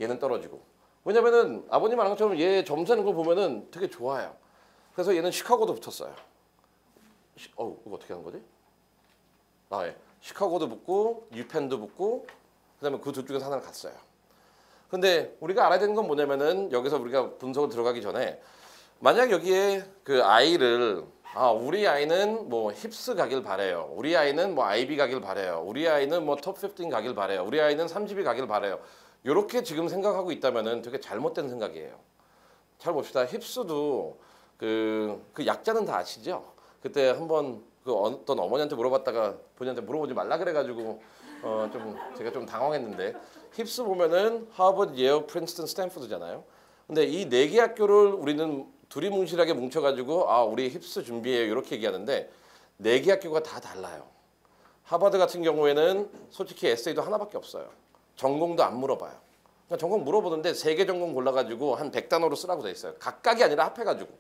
얘는 떨어지고. 왜냐면은 아버님 말한 것처럼 얘 점수하는 거 보면은 되게 좋아요. 그래서 얘는 시카고도 붙었어요. 이거 어떻게 하는 거지? 예. 시카고도 붙고 유펜도 붙고 그다음에 그 둘 중에서 하나를 갔어요. 근데 우리가 알아야 되는 건 뭐냐면은 여기서 우리가 분석을 들어가기 전에 만약 여기에 그 아이를 우리 아이는 뭐 힙스 가길 바래요. 우리 아이는 뭐 아이비 가길 바래요. 우리 아이는 뭐 톱 15 가길 바래요. 우리 아이는 30위 가길 바래요. 이렇게 지금 생각하고 있다면은 되게 잘못된 생각이에요. 잘 봅시다. 힙스도 그 약자는 다 아시죠? 그때 한번 그 어떤 어머니한테 물어봤다가 본인한테 물어보지 말라 그래가지고 제가 좀 당황했는데 힙스 보면은 하버드, 예일, 프린스턴, 스탠포드잖아요. 근데 이 네 개 학교를 우리는 두리뭉실하게 뭉쳐가지고 우리 힙스 준비해요 이렇게 얘기하는데 네 개 학교가 다 달라요. 하버드 같은 경우에는 솔직히 에세이도 하나밖에 없어요. 전공도 안 물어봐요. 그러니까 전공 물어보는데 3개 전공 골라가지고 한 100단어로 쓰라고 돼 있어요. 각각이 아니라 합해가지고.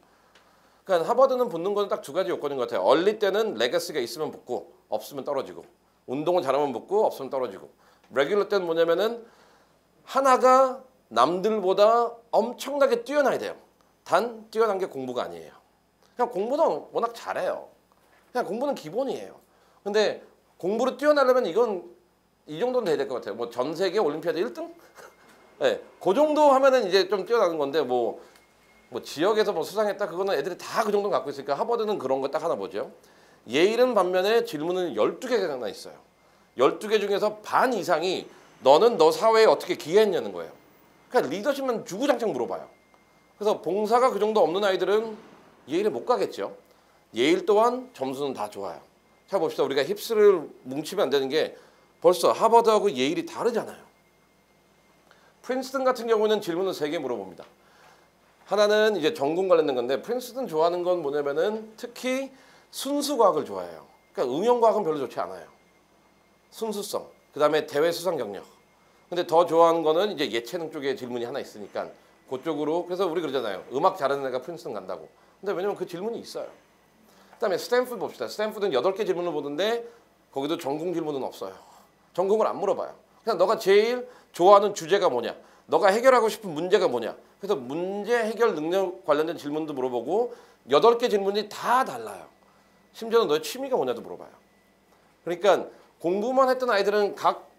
그러니까 하버드는 붙는 건 딱 2가지 요건인 것 같아요. 얼리 때는 레거시가 있으면 붙고 없으면 떨어지고 운동을 잘하면 붙고 없으면 떨어지고 레귤러 때는 뭐냐면은 하나가 남들보다 엄청나게 뛰어나야 돼요. 단 뛰어난 게 공부가 아니에요. 그냥 공부는 워낙 잘해요. 그냥 공부는 기본이에요. 근데 공부를 뛰어나려면 이건 이 정도는 돼야 될 것 같아요. 뭐 전 세계 올림피아드 1등? 네, 그 정도 하면은 이제 좀 뛰어나는 건데 뭐 지역에서 뭐 수상했다 그거는 애들이 다 그 정도 갖고 있으니까 하버드는 그런 거 딱 하나 보죠. 예일은 반면에 질문은 12개가 있어요. 12개 중에서 반 이상이 너는 너 사회에 어떻게 기여했냐는 거예요. 그러니까 리더십만 주구장창 물어봐요. 그래서 봉사가 그 정도 없는 아이들은 예일에 못 가겠죠. 예일 또한 점수는 다 좋아요. 자 봅시다. 우리가 힙스를 뭉치면 안 되는 게 벌써 하버드하고 예일이 다르잖아요. 프린스턴 같은 경우는 질문을 3개 물어봅니다. 하나는 이제 전공 관련된 건데 프린스턴 좋아하는 건 뭐냐면은 특히 순수과학을 좋아해요. 그러니까 응용과학은 별로 좋지 않아요. 순수성, 그 다음에 대외 수상 경력. 근데 더 좋아하는 거는 이제 예체능 쪽에 질문이 하나 있으니까 그쪽으로. 그래서 우리 그러잖아요. 음악 잘하는 애가 프린스턴 간다고. 근데 왜냐면 그 질문이 있어요. 그 다음에 스탠포드 봅시다. 스탠포드는 8개 질문을 보는데 거기도 전공 질문은 없어요. 전공을 안 물어봐요. 그냥 너가 제일 좋아하는 주제가 뭐냐, 너가 해결하고 싶은 문제가 뭐냐. 그래서 문제 해결 능력 관련된 질문도 물어보고 8개 질문이 다 달라요. 심지어는 너의 취미가 뭐냐도 물어봐요. 그러니까 공부만 했던 아이들은 각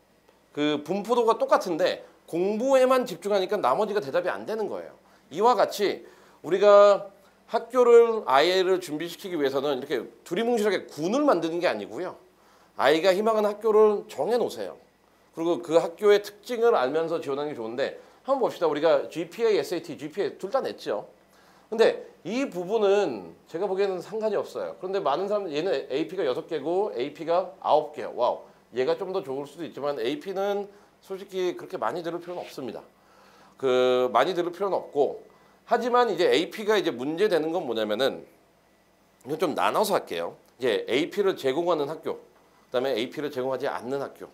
그 분포도가 똑같은데 공부에만 집중하니까 나머지가 대답이 안 되는 거예요. 이와 같이 우리가 학교를 아이를 준비시키기 위해서는 이렇게 두리뭉실하게 군을 만드는 게 아니고요. 아이가 희망하는 학교를 정해놓으세요. 그리고 그 학교의 특징을 알면서 지원하는 게 좋은데 한번 봅시다. 우리가 GPA, SAT, GPA 둘 다 냈죠. 근데 이 부분은 제가 보기에는 상관이 없어요. 그런데 많은 사람들 얘는 AP가 6개고 AP가 9개예요. 와우. 얘가 좀 더 좋을 수도 있지만 AP는 솔직히 그렇게 많이 들을 필요는 없습니다. 많이 들을 필요는 없고 하지만 이제 AP가 이제 문제되는 건 뭐냐면은 이거 좀 나눠서 할게요. 이제 AP를 제공하는 학교, 그다음에 AP를 제공하지 않는 학교.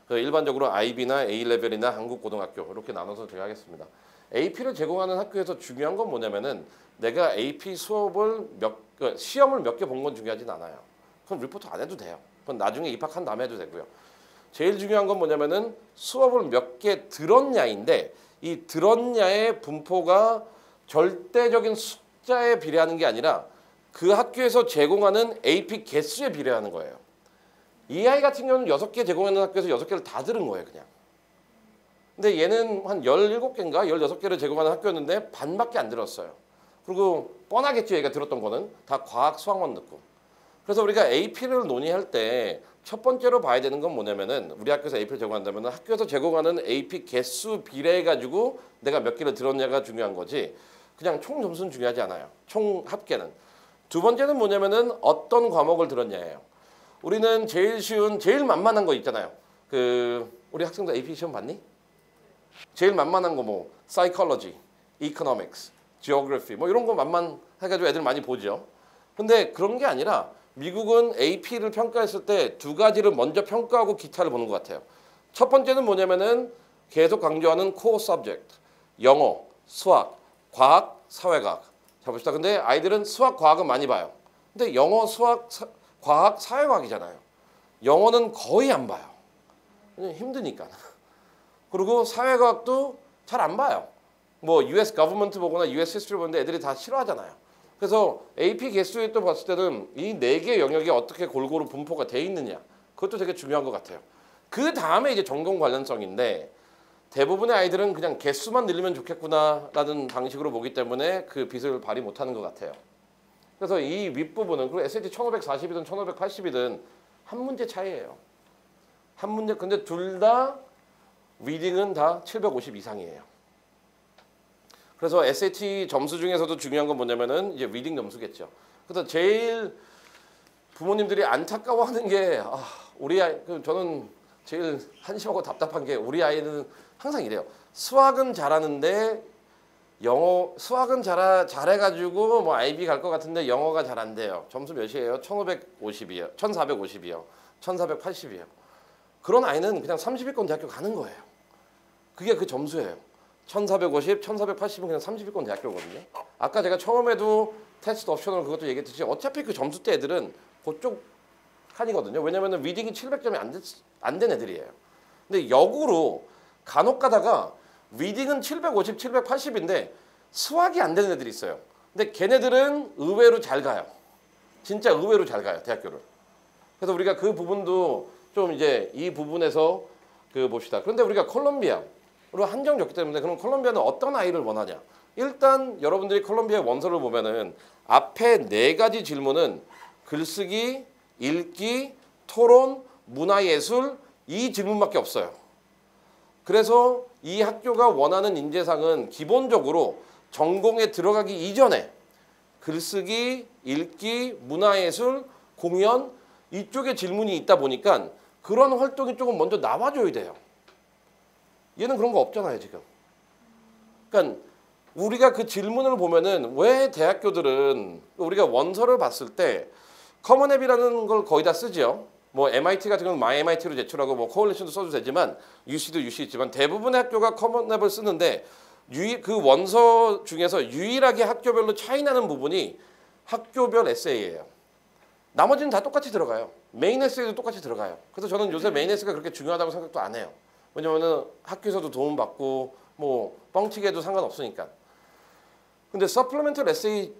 일반적으로 IB나 A레벨이나 한국고등학교 이렇게 나눠서 제가 하겠습니다. AP를 제공하는 학교에서 중요한 건 뭐냐면은 내가 AP 수업을 시험을 몇 개 본 건 중요하진 않아요. 그건 리포트 안 해도 돼요. 그건 나중에 입학한 다음에 해도 되고요. 제일 중요한 건 뭐냐면은 수업을 몇 개 들었냐인데 이 들었냐의 분포가 절대적인 숫자에 비례하는 게 아니라 그 학교에서 제공하는 AP 개수에 비례하는 거예요. 이 아이 같은 경우는 6개 제공하는 학교에서 6개를 다 들은 거예요, 그냥. 근데 얘는 한 17개인가 16개를 제공하는 학교였는데 반밖에 안 들었어요. 그리고 뻔하겠죠, 얘가 들었던 거는. 다 과학, 수학만 듣고. 그래서 우리가 AP를 논의할 때 첫 번째로 봐야 되는 건 뭐냐면은 우리 학교에서 AP를 제공한다면 학교에서 제공하는 AP 개수 비례해가지고 내가 몇 개를 들었냐가 중요한 거지 그냥 총 점수는 중요하지 않아요. 총 합계는. 두 번째는 뭐냐면은 어떤 과목을 들었냐예요. 우리는 제일 쉬운, 제일 만만한 거 있잖아요. 우리 학생들 AP 시험 봤니? 제일 만만한 거 뭐 psychology, economics, geography 뭐 이런 거 만만해가지고 애들 많이 보죠. 근데 그런 게 아니라 미국은 AP를 평가했을 때 두 가지를 먼저 평가하고 기타를 보는 것 같아요. 첫 번째는 뭐냐면은 계속 강조하는 core subject, 영어, 수학, 과학, 사회과학. 자 봅시다. 근데 아이들은 수학, 과학은 많이 봐요. 근데 영어, 수학, 과학, 사회과학이잖아요. 영어는 거의 안 봐요. 힘드니까. 그리고 사회과학도 잘 안 봐요. 뭐 US government 보거나 US history 보는데 애들이 다 싫어하잖아요. 그래서 AP 개수에 또 봤을 때는 이 네 개 영역이 어떻게 골고루 분포가 돼 있느냐. 그것도 되게 중요한 것 같아요. 그 다음에 이제 전공 관련성인데 대부분의 아이들은 그냥 개수만 늘리면 좋겠구나라는 방식으로 보기 때문에 그 빛을 발휘 못하는 것 같아요. 그래서 이 윗부분은 그리고 SAT 1540이든 1580이든 한 문제 차이예요. 한 문제. 근데 둘 다 리딩은 다 750 이상이에요. 그래서 SAT 점수 중에서도 중요한 건 뭐냐면은 이제 리딩 점수겠죠. 그래서 제일 부모님들이 안타까워하는 게 우리 아이 저는 제일 한심하고 답답한 게 우리 아이는 항상 이래요. 수학은 잘하는데 영어 수학은 잘해가지고 뭐 IB 갈 것 같은데 영어가 잘 안 돼요. 점수 몇이에요? 1550이요. 1450이요. 1480이요. 그런 아이는 그냥 30위권 대학교 가는 거예요. 그게 그 점수예요. 1450, 1480은 그냥 30위권 대학교거든요. 아까 제가 처음에도 테스트 옵셔널 그것도 얘기했듯이 어차피 그 점수대 애들은 그쪽 칸이거든요. 왜냐면은 리딩이 700점이 안 된 애들이에요. 근데 역으로 간혹 가다가 리딩은 750, 780인데 수학이 안 되는 애들이 있어요. 근데 걔네들은 의외로 잘 가요. 진짜 의외로 잘 가요, 대학교를. 그래서 우리가 그 부분도 좀 이제 이 부분에서 그 봅시다. 그런데 우리가 콜롬비아로 한정적기 때문에 그럼 콜롬비아는 어떤 아이를 원하냐? 일단 여러분들이 콜롬비아 원서를 보면은 앞에 네 가지 질문은 글쓰기, 읽기, 토론, 문화예술 이 질문밖에 없어요. 그래서 이 학교가 원하는 인재상은 기본적으로 전공에 들어가기 이전에 글쓰기, 읽기, 문화예술, 공연 이쪽에 질문이 있다 보니까 그런 활동이 조금 먼저 나와줘야 돼요. 얘는 그런 거 없잖아요, 지금. 그러니까 우리가 그 질문을 보면은 왜 대학교들은 우리가 원서를 봤을 때 커먼 앱이라는 걸 거의 다 쓰죠. 뭐 MIT 같은 경우는 MyMIT로 제출하고 뭐 코올리션도 써도 되지만 UC도 UC 있지만 대부분의 학교가 커먼 앱을 쓰는데 그 원서 중에서 유일하게 학교별로 차이 나는 부분이 학교별 에세이예요. 나머지는 다 똑같이 들어가요. 메인 에세이도 똑같이 들어가요. 그래서 저는 요새 메인 에세이가 그렇게 중요하다고 생각도 안 해요. 왜냐면은 학교에서도 도움받고 뭐 뻥치기 해도 상관없으니까. 근데 서플리멘털 에세이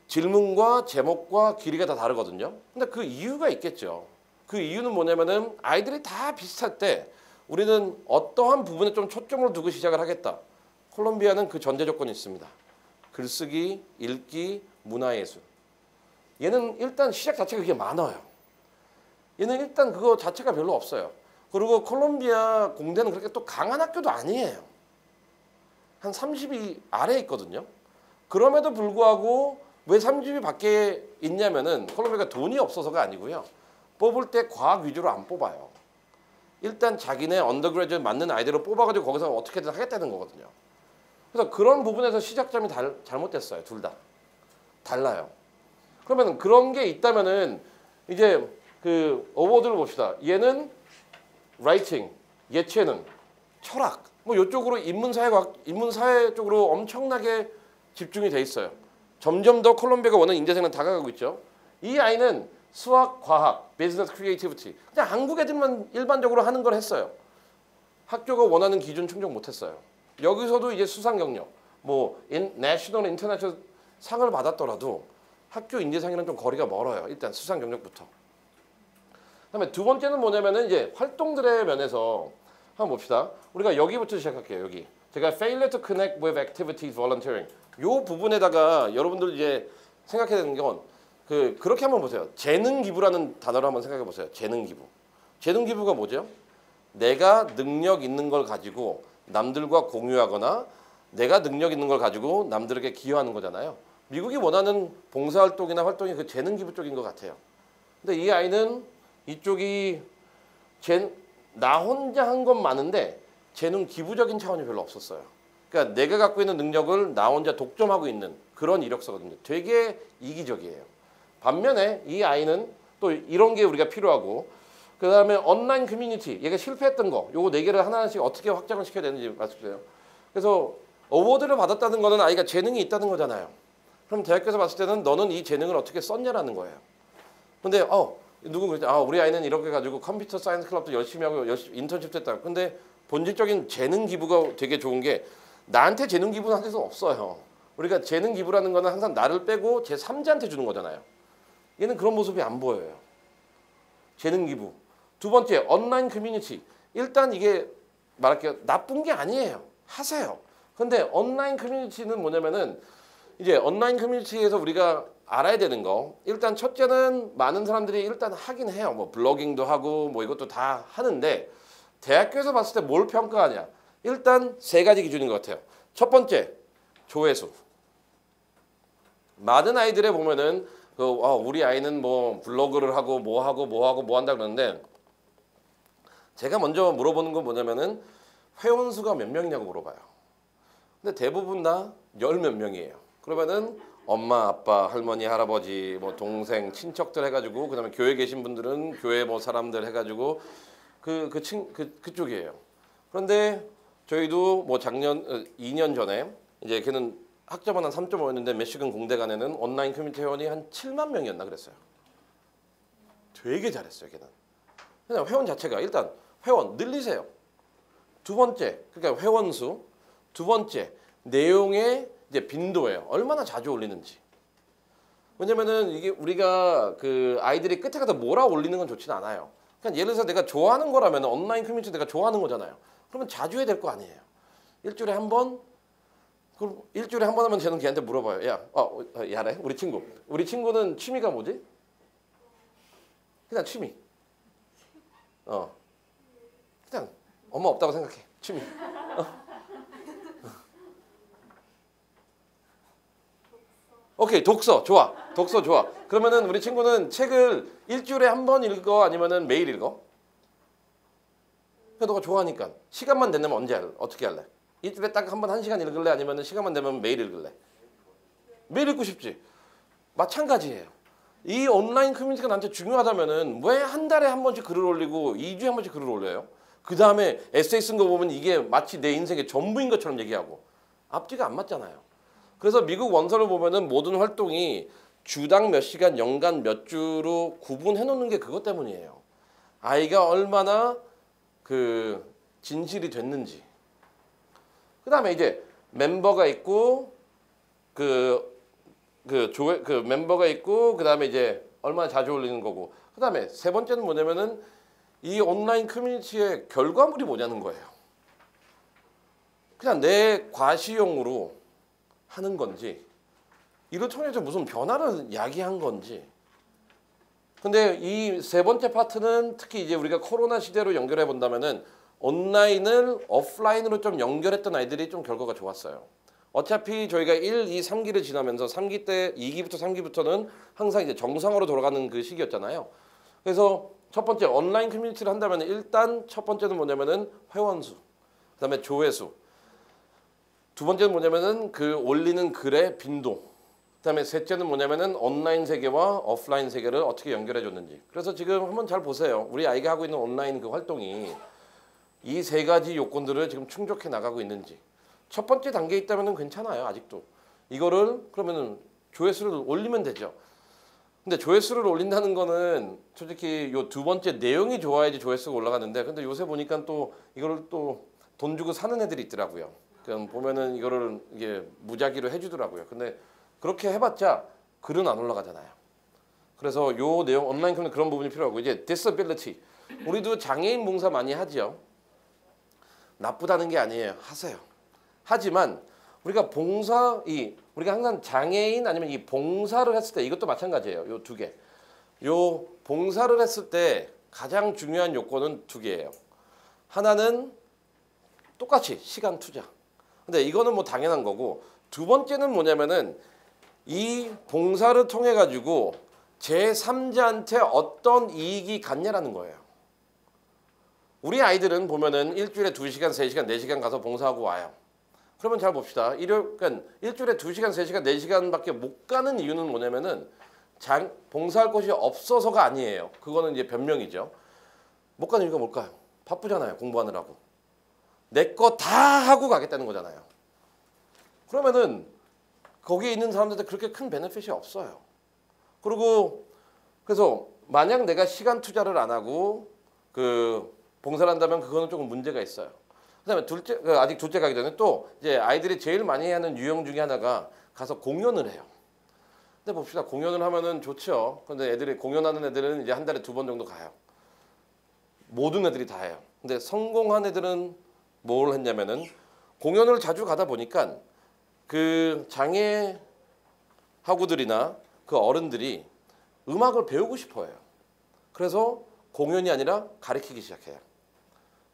질문과 제목과 길이가 다 다르거든요. 근데 그 이유가 있겠죠. 그 이유는 뭐냐면은 아이들이 다 비슷할 때 우리는 어떠한 부분에 좀 초점을 두고 시작을 하겠다. 콜롬비아는 그 전제 조건이 있습니다. 글쓰기, 읽기, 문화예술. 얘는 일단 시작 자체가 그게 많아요. 얘는 일단 그거 자체가 별로 없어요. 그리고 콜롬비아 공대는 그렇게 또 강한 학교도 아니에요. 한 30위 아래에 있거든요. 그럼에도 불구하고 왜 30위 밖에 있냐면은 콜롬비아가 돈이 없어서가 아니고요. 뽑을 때 과학 위주로 안 뽑아요. 일단 자기네 언더그래주에 맞는 아이들을 뽑아가지고 거기서 어떻게든 하겠다는 거거든요. 그래서 그런 부분에서 시작점이 잘못됐어요. 둘 다. 달라요. 그러면 그런 게 있다면은 이제 그 어워드를 봅시다. 얘는 라이팅, 예체능, 철학 뭐 이쪽으로 인문사회 쪽으로 엄청나게 집중이 돼 있어요. 점점 더 콜롬비아가 원하는 인재생은 다가가고 있죠. 이 아이는 수학, 과학, 비즈니스 크리에이티비티 그냥 한국 애들만 일반적으로 하는 걸 했어요. 학교가 원하는 기준 충족 못했어요. 여기서도 이제 수상 경력, 뭐 내셔널, 인터내셔널 상을 받았더라도 학교 인재상이랑 좀 거리가 멀어요. 일단 수상 경력부터. 그다음에 두 번째는 뭐냐면은 이제 활동들의 면에서 한번 봅시다. 우리가 여기부터 시작할게요. 여기 제가 failure to connect with activities volunteering 요 부분에다가 여러분들 이제 생각해야 되는 건 그렇게 한번 보세요. 재능 기부라는 단어를 한번 생각해 보세요. 재능 기부. 재능 기부가 뭐죠? 내가 능력 있는 걸 가지고 남들과 공유하거나 내가 능력 있는 걸 가지고 남들에게 기여하는 거잖아요. 미국이 원하는 봉사활동이나 활동이 그 재능 기부 쪽인 것 같아요. 근데 이 아이는 이쪽이 나 혼자 한 건 많은데 재능 기부적인 차원이 별로 없었어요. 그러니까 내가 갖고 있는 능력을 나 혼자 독점하고 있는 그런 이력서거든요. 되게 이기적이에요. 반면에 이 아이는 또 이런 게 우리가 필요하고 그 다음에 온라인 커뮤니티 얘가 실패했던 거 요거 네 개를 하나씩 어떻게 확장을 시켜야 되는지 말씀주세요. 그래서 어워드를 받았다는 거는 아이가 재능이 있다는 거잖아요. 그럼 대학교에서 봤을 때는 너는 이 재능을 어떻게 썼냐라는 거예요. 근데 누구 그랬죠? 우리 아이는 이렇게 가지고 컴퓨터 사이언스 클럽도 열심히 하고 열심히 인턴십도 했다. 근데 본질적인 재능 기부가 되게 좋은 게 나한테 재능 기부는 할 수는 없어요. 우리가 재능 기부라는 거는 항상 나를 빼고 제 3자한테 주는 거잖아요. 얘는 그런 모습이 안 보여요. 재능 기부. 두 번째, 온라인 커뮤니티. 일단 이게 말할게요. 나쁜 게 아니에요. 하세요. 근데 온라인 커뮤니티는 뭐냐면은 이제 온라인 커뮤니티에서 우리가 알아야 되는 거. 일단 첫째는 많은 사람들이 일단 하긴 해요. 뭐 블로깅도 하고 뭐 이것도 다 하는데 대학교에서 봤을 때 뭘 평가하냐. 일단 세 가지 기준인 것 같아요. 첫 번째, 조회수. 많은 아이들에 보면은 우리 아이는 뭐 블로그를 하고 뭐 한다 그러는데 제가 먼저 물어보는 건 뭐냐면은 회원 수가 몇 명이냐고 물어봐요. 근데 대부분 다 열 몇 명이에요. 그러면은 엄마, 아빠, 할머니, 할아버지, 뭐 동생, 친척들 해가지고 그다음에 교회 계신 분들은 교회 뭐 사람들 해가지고 그쪽이에요. 그런데 저희도 뭐 작년 2년 전에 이제 걔는 학점은 한 3.5였는데 미시건 공대간에는 온라인 커뮤니티 회원이 한 7만 명이었나 그랬어요. 되게 잘했어요, 걔는. 그냥 회원 자체가 일단 회원 늘리세요. 두 번째, 그러니까 회원 수. 두 번째, 내용의 이제 빈도예요. 얼마나 자주 올리는지. 왜냐면은 이게 우리가 그 아이들이 끝에 가서 몰아 올리는 건 좋지는 않아요. 그러니까 예를 들어서 내가 좋아하는 거라면 온라인 커뮤니티 내가 좋아하는 거잖아요. 그러면 자주 해야 될 거 아니에요. 일주일에 한 번. 그럼 일주일에 한 번 하면 저는 걔한테 물어봐요. 야래 우리 친구. 우리 친구는 취미가 뭐지? 그냥 취미. 그냥 엄마 없다고 생각해. 취미. 오케이, 독서 좋아. 독서 좋아. 그러면은 우리 친구는 책을 일주일에 한 번 읽어 아니면은 매일 읽어? 그러니까 너가 좋아하니까 시간만 된다면 언제 할래? 어떻게 할래? 일주일에 딱 한 번 1시간 읽을래? 아니면은 시간만 되면 매일 읽을래? 매일 읽고 싶지. 마찬가지예요. 이 온라인 커뮤니티가 나한테 중요하다면은 왜 한 달에 한 번씩 글을 올리고 2주에 한 번씩 글을 올려요? 그 다음에 에세이 쓴 거 보면 이게 마치 내 인생의 전부인 것처럼 얘기하고 앞뒤가 안 맞잖아요. 그래서 미국 원서를 보면은 모든 활동이 주당 몇 시간, 연간 몇 주로 구분해 놓는 게 그것 때문이에요. 아이가 얼마나 그 진실이 됐는지. 그 다음에 이제 멤버가 있고 멤버가 있고 그 다음에 이제 얼마나 자주 올리는 거고. 그 다음에 세 번째는 뭐냐면은 이 온라인 커뮤니티의 결과물이 뭐냐는 거예요. 그냥 내 과시용으로 하는 건지 이를 통해서 무슨 변화를 야기한 건지. 근데 이 세 번째 파트는 특히 이제 우리가 코로나 시대로 연결해 본다면은 온라인을 오프라인으로 좀 연결했던 아이들이 좀 결과가 좋았어요. 어차피 저희가 1, 2, 3기를 지나면서 3기 때 2기부터 3기부터는 항상 이제 정상으로 돌아가는 그 시기였잖아요. 그래서 첫 번째 온라인 커뮤니티를 한다면 일단 첫 번째는 뭐냐면은 회원 수, 그다음에 조회수. 두 번째는 뭐냐면은 그 올리는 글의 빈도. 그다음에 셋째는 뭐냐면은 온라인 세계와 오프라인 세계를 어떻게 연결해 줬는지. 그래서 지금 한번 잘 보세요. 우리 아이가 하고 있는 온라인 그 활동이 이 세 가지 요건들을 지금 충족해 나가고 있는지. 첫 번째 단계에 있다면은 괜찮아요. 아직도. 이거를 그러면은 조회수를 올리면 되죠. 근데 조회수를 올린다는 거는 솔직히 요 두 번째 내용이 좋아야지 조회수가 올라가는데 근데 요새 보니까 또 이거를 또 돈 주고 사는 애들이 있더라고요. 그럼 보면은 이거를 이게 무작위로 해주더라고요. 근데 그렇게 해봤자 글은 안 올라가잖아요. 그래서 요 내용 온라인 커뮤니티 그런 부분이 필요하고 이제 disability 우리도 장애인 봉사 많이 하죠. 나쁘다는 게 아니에요. 하세요. 하지만 우리가 우리가 항상 장애인 아니면 이 봉사를 했을 때 이것도 마찬가지예요. 요 두 개. 요 봉사를 했을 때 가장 중요한 요건은 두 개예요. 하나는 똑같이 시간 투자. 근데 이거는 뭐 당연한 거고 두 번째는 뭐냐면은 이 봉사를 통해 가지고 제3자한테 어떤 이익이 갔냐라는 거예요. 우리 아이들은 보면은 일주일에 2시간, 3시간, 4시간 가서 봉사하고 와요. 그러면 잘 봅시다. 그러니까 일주일에 2시간, 3시간, 4시간밖에 못 가는 이유는 뭐냐면은 봉사할 곳이 없어서가 아니에요. 그거는 이제 변명이죠. 못 가는 이유가 뭘까요? 바쁘잖아요. 공부하느라고. 내 거 다 하고 가겠다는 거잖아요. 그러면은 거기에 있는 사람들한테 그렇게 큰 베네핏이 없어요. 그리고 그래서 만약 내가 시간 투자를 안 하고 그 봉사를 한다면 그거는 조금 문제가 있어요. 그다음에 아직 둘째 가기 전에 또 이제 아이들이 제일 많이 하는 유형 중에 하나가 가서 공연을 해요. 근데 봅시다. 공연을 하면은 좋죠. 근데 애들이 공연하는 애들은 이제 한 달에 2번 정도 가요. 모든 애들이 다 해요. 근데 성공한 애들은 뭘 했냐면은 공연을 자주 가다 보니까 그 장애 학우들이나 그 어른들이 음악을 배우고 싶어해요. 그래서 공연이 아니라 가르치기 시작해요.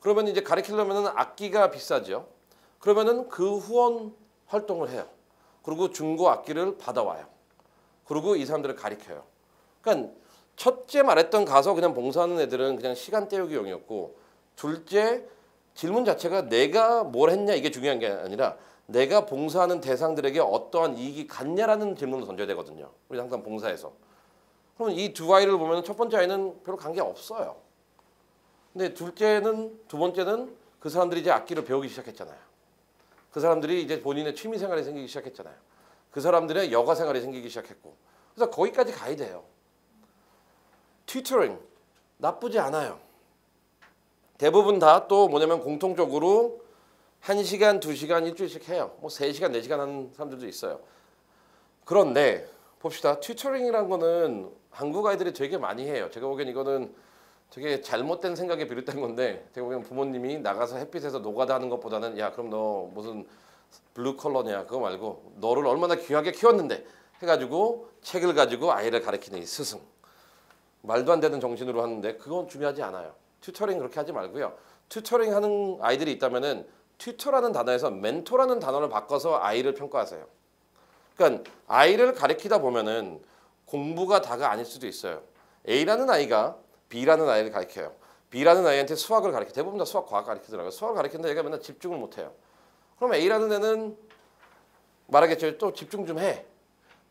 그러면 이제 가르치려면은 악기가 비싸죠. 그러면은 그 후원 활동을 해요. 그리고 중고 악기를 받아와요. 그리고 이 사람들을 가르쳐요. 그러니까 첫째 말했던 가서 그냥 봉사하는 애들은 그냥 시간 때우기용이었고, 둘째 질문 자체가 내가 뭘 했냐 이게 중요한 게 아니라 내가 봉사하는 대상들에게 어떠한 이익이 갔냐라는 질문을 던져야 되거든요. 우리 항상 봉사에서. 그러면 이 두 아이를 보면 첫 번째 아이는 별로 관계 없어요. 근데 두 번째는 그 사람들이 이제 악기를 배우기 시작했잖아요. 그 사람들이 이제 본인의 취미 생활이 생기기 시작했잖아요. 그 사람들의 여가 생활이 생기기 시작했고. 그래서 거기까지 가야 돼요. 튜터링 나쁘지 않아요. 대부분 다 또 뭐냐면 공통적으로 1시간, 2시간 일주일씩 해요. 뭐 3시간, 4시간 하는 사람들도 있어요. 그런데 봅시다. 튜터링이란 거는 한국 아이들이 되게 많이 해요. 제가 보기엔 이거는 되게 잘못된 생각에 비롯된 건데, 제가 보기엔 부모님이 나가서 햇빛에서 노가다 하는 것보다는 야 그럼 너 무슨 블루 컬러냐 그거 말고 너를 얼마나 귀하게 키웠는데 해가지고 책을 가지고 아이를 가르치는 이 스승. 말도 안 되는 정신으로 하는데 그건 중요하지 않아요. 튜터링 그렇게 하지 말고요. 튜터링 하는 아이들이 있다면은 튜터라는 단어에서 멘토라는 단어를 바꿔서 아이를 평가하세요. 그러니까 아이를 가르치다 보면은 공부가 다가 아닐 수도 있어요. A라는 아이가 B라는 아이를 가르쳐요. B라는 아이한테 수학을 가르쳐. 대부분 다 수학, 과학 가르치더라고요. 수학을 가르치는데 얘가 맨날 집중을 못해요. 그럼 A라는 애는 말하겠죠. 또 집중 좀 해.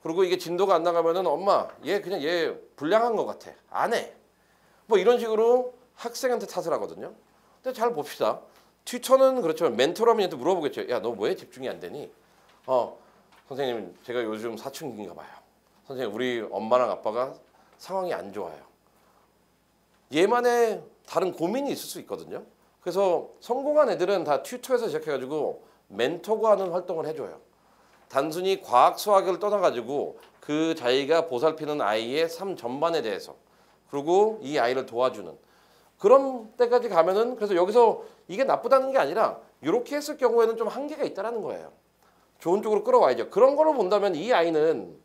그리고 이게 진도가 안 나가면은 엄마 얘 그냥 얘 불량한 것 같아. 안 해. 뭐 이런 식으로 학생한테 탓을 하거든요. 근데 잘 봅시다. 튜터는 그렇죠. 멘토라면 얘한테 물어보겠죠. 야 너 왜 집중이 안 되니? 선생님 제가 요즘 사춘기인가 봐요. 선생님 우리 엄마랑 아빠가 상황이 안 좋아요. 얘만의 다른 고민이 있을 수 있거든요. 그래서 성공한 애들은 다 튜터에서 시작해가지고 멘토가 하는 활동을 해줘요. 단순히 과학 수학을 떠나가지고 그 자기가 보살피는 아이의 삶 전반에 대해서, 그리고 이 아이를 도와주는 그런 때까지 가면은, 그래서 여기서 이게 나쁘다는 게 아니라 이렇게 했을 경우에는 좀 한계가 있다라는 거예요. 좋은 쪽으로 끌어와야죠. 그런 걸로 본다면 이 아이는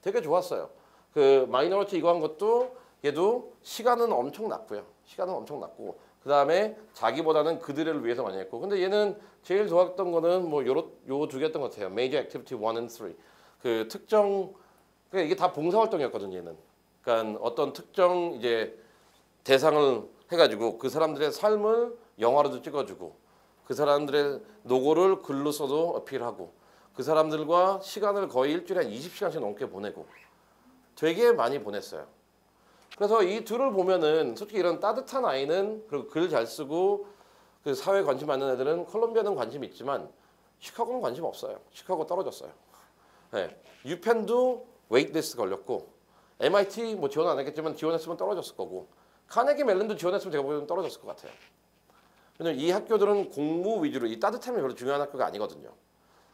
되게 좋았어요. 그 마이너리티 이거 한 것도 얘도 시간은 엄청 낮고요. 시간은 엄청 낮고 그 다음에 자기보다는 그들을 위해서 많이 했고, 근데 얘는 제일 좋았던 거는 뭐 요 두 개였던 것 같아요. Major Activity 1 and 3. 그 특정, 그러니까 이게 다 봉사활동이었거든요. 얘는. 그러니까 어떤 특정 이제 대상을 해가지고 그 사람들의 삶을 영화로도 찍어주고, 그 사람들의 노고를 글로 써도 어필하고, 그 사람들과 시간을 거의 일주일에 한 20시간씩 넘게 보내고 되게 많이 보냈어요. 그래서 이 둘을 보면은 솔직히 이런 따뜻한 아이는, 그리고 글 잘 쓰고 그 사회에 관심 많은 애들은 콜롬비아는 관심 있지만 시카고는 관심 없어요. 시카고 떨어졌어요. 네. 유펜도 웨이트리스트 걸렸고, MIT 뭐 지원 안 했겠지만 지원했으면 떨어졌을 거고, 카네기 멜론도 지원했으면 제가 보기에는 떨어졌을 것 같아요. 왜냐면 이 학교들은 공부 위주로, 이 따뜻함이 별로 중요한 학교가 아니거든요.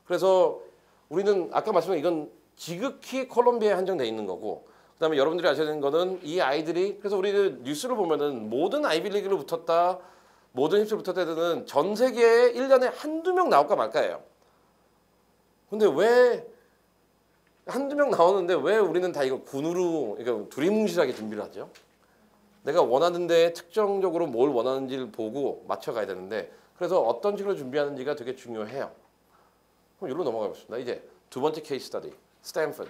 그래서 우리는 아까 말씀드린 이건 지극히 콜롬비아에 한정돼 있는 거고, 그다음에 여러분들이 아셔야 되는 거는 이 아이들이, 그래서 우리 뉴스를 보면은 모든 아이비리그를 붙었다, 모든 힙스를 붙었다 해서는 전 세계에 1년에 한두 명 나올까 말까예요. 근데 왜 한두 명 나오는데 왜 우리는 다 이거 군으로, 그러니까 두리뭉실하게 준비를 하죠? 내가 원하는데 특정적으로 뭘 원하는지를 보고 맞춰가야 되는데, 그래서 어떤 식으로 준비하는지가 되게 중요해요. 그럼 여기로 넘어가 보겠습니다. 이제 두 번째 케이스 스터디, 스탠퍼드.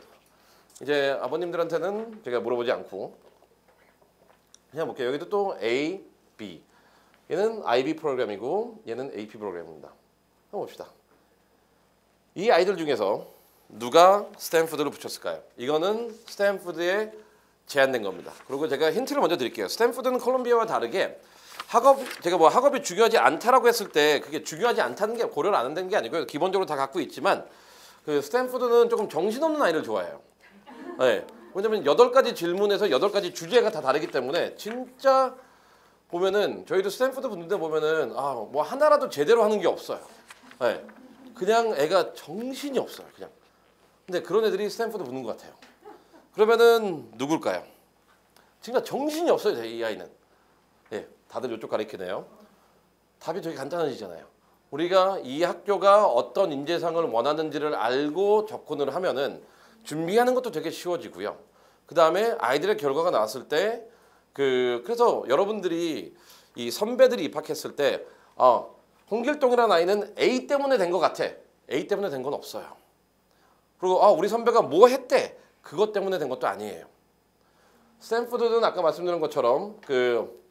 이제 아버님들한테는 제가 물어보지 않고 그냥 볼게요. 여기도 또 A, B. 얘는 IB 프로그램이고 얘는 AP 프로그램입니다. 한번 봅시다. 이 아이들 중에서 누가 스탠포드를 붙였을까요? 이거는 스탠포드에 제한된 겁니다. 그리고 제가 힌트를 먼저 드릴게요. 스탠포드는 콜ум비아와 다르게 제가 뭐 학업이 중요하지 않다라고 했을 때 그게 중요하지 않다는 게 고려를 안 한다는 게 아니고요. 기본적으로 다 갖고 있지만 그 스탠포드는 조금 정신없는 아이를 좋아해요. 네. 왜냐면 8가지 질문에서 8가지 주제가 다 다르기 때문에 진짜 보면은 저희도 스탠포드 분들 보면은 뭐 하나라도 제대로 하는 게 없어요. 네. 그냥 애가 정신이 없어요. 그냥. 근데 그런 애들이 스탠포드 붙는 것 같아요. 그러면은 누굴까요? 진짜 정신이 없어요. 이 아이는. 예, 다들 이쪽 가리키네요. 답이 되게 간단해지잖아요. 우리가 이 학교가 어떤 인재상을 원하는지를 알고 접근을 하면은 준비하는 것도 되게 쉬워지고요. 그 다음에 아이들의 결과가 나왔을 때 그래서 여러분들이 이 선배들이 입학했을 때 홍길동이라는 아이는 A 때문에 된 것 같아. A 때문에 된 건 없어요. 그리고 우리 선배가 뭐 했대. 그것 때문에 된 것도 아니에요. 스탠포드는 아까 말씀드린 것처럼 그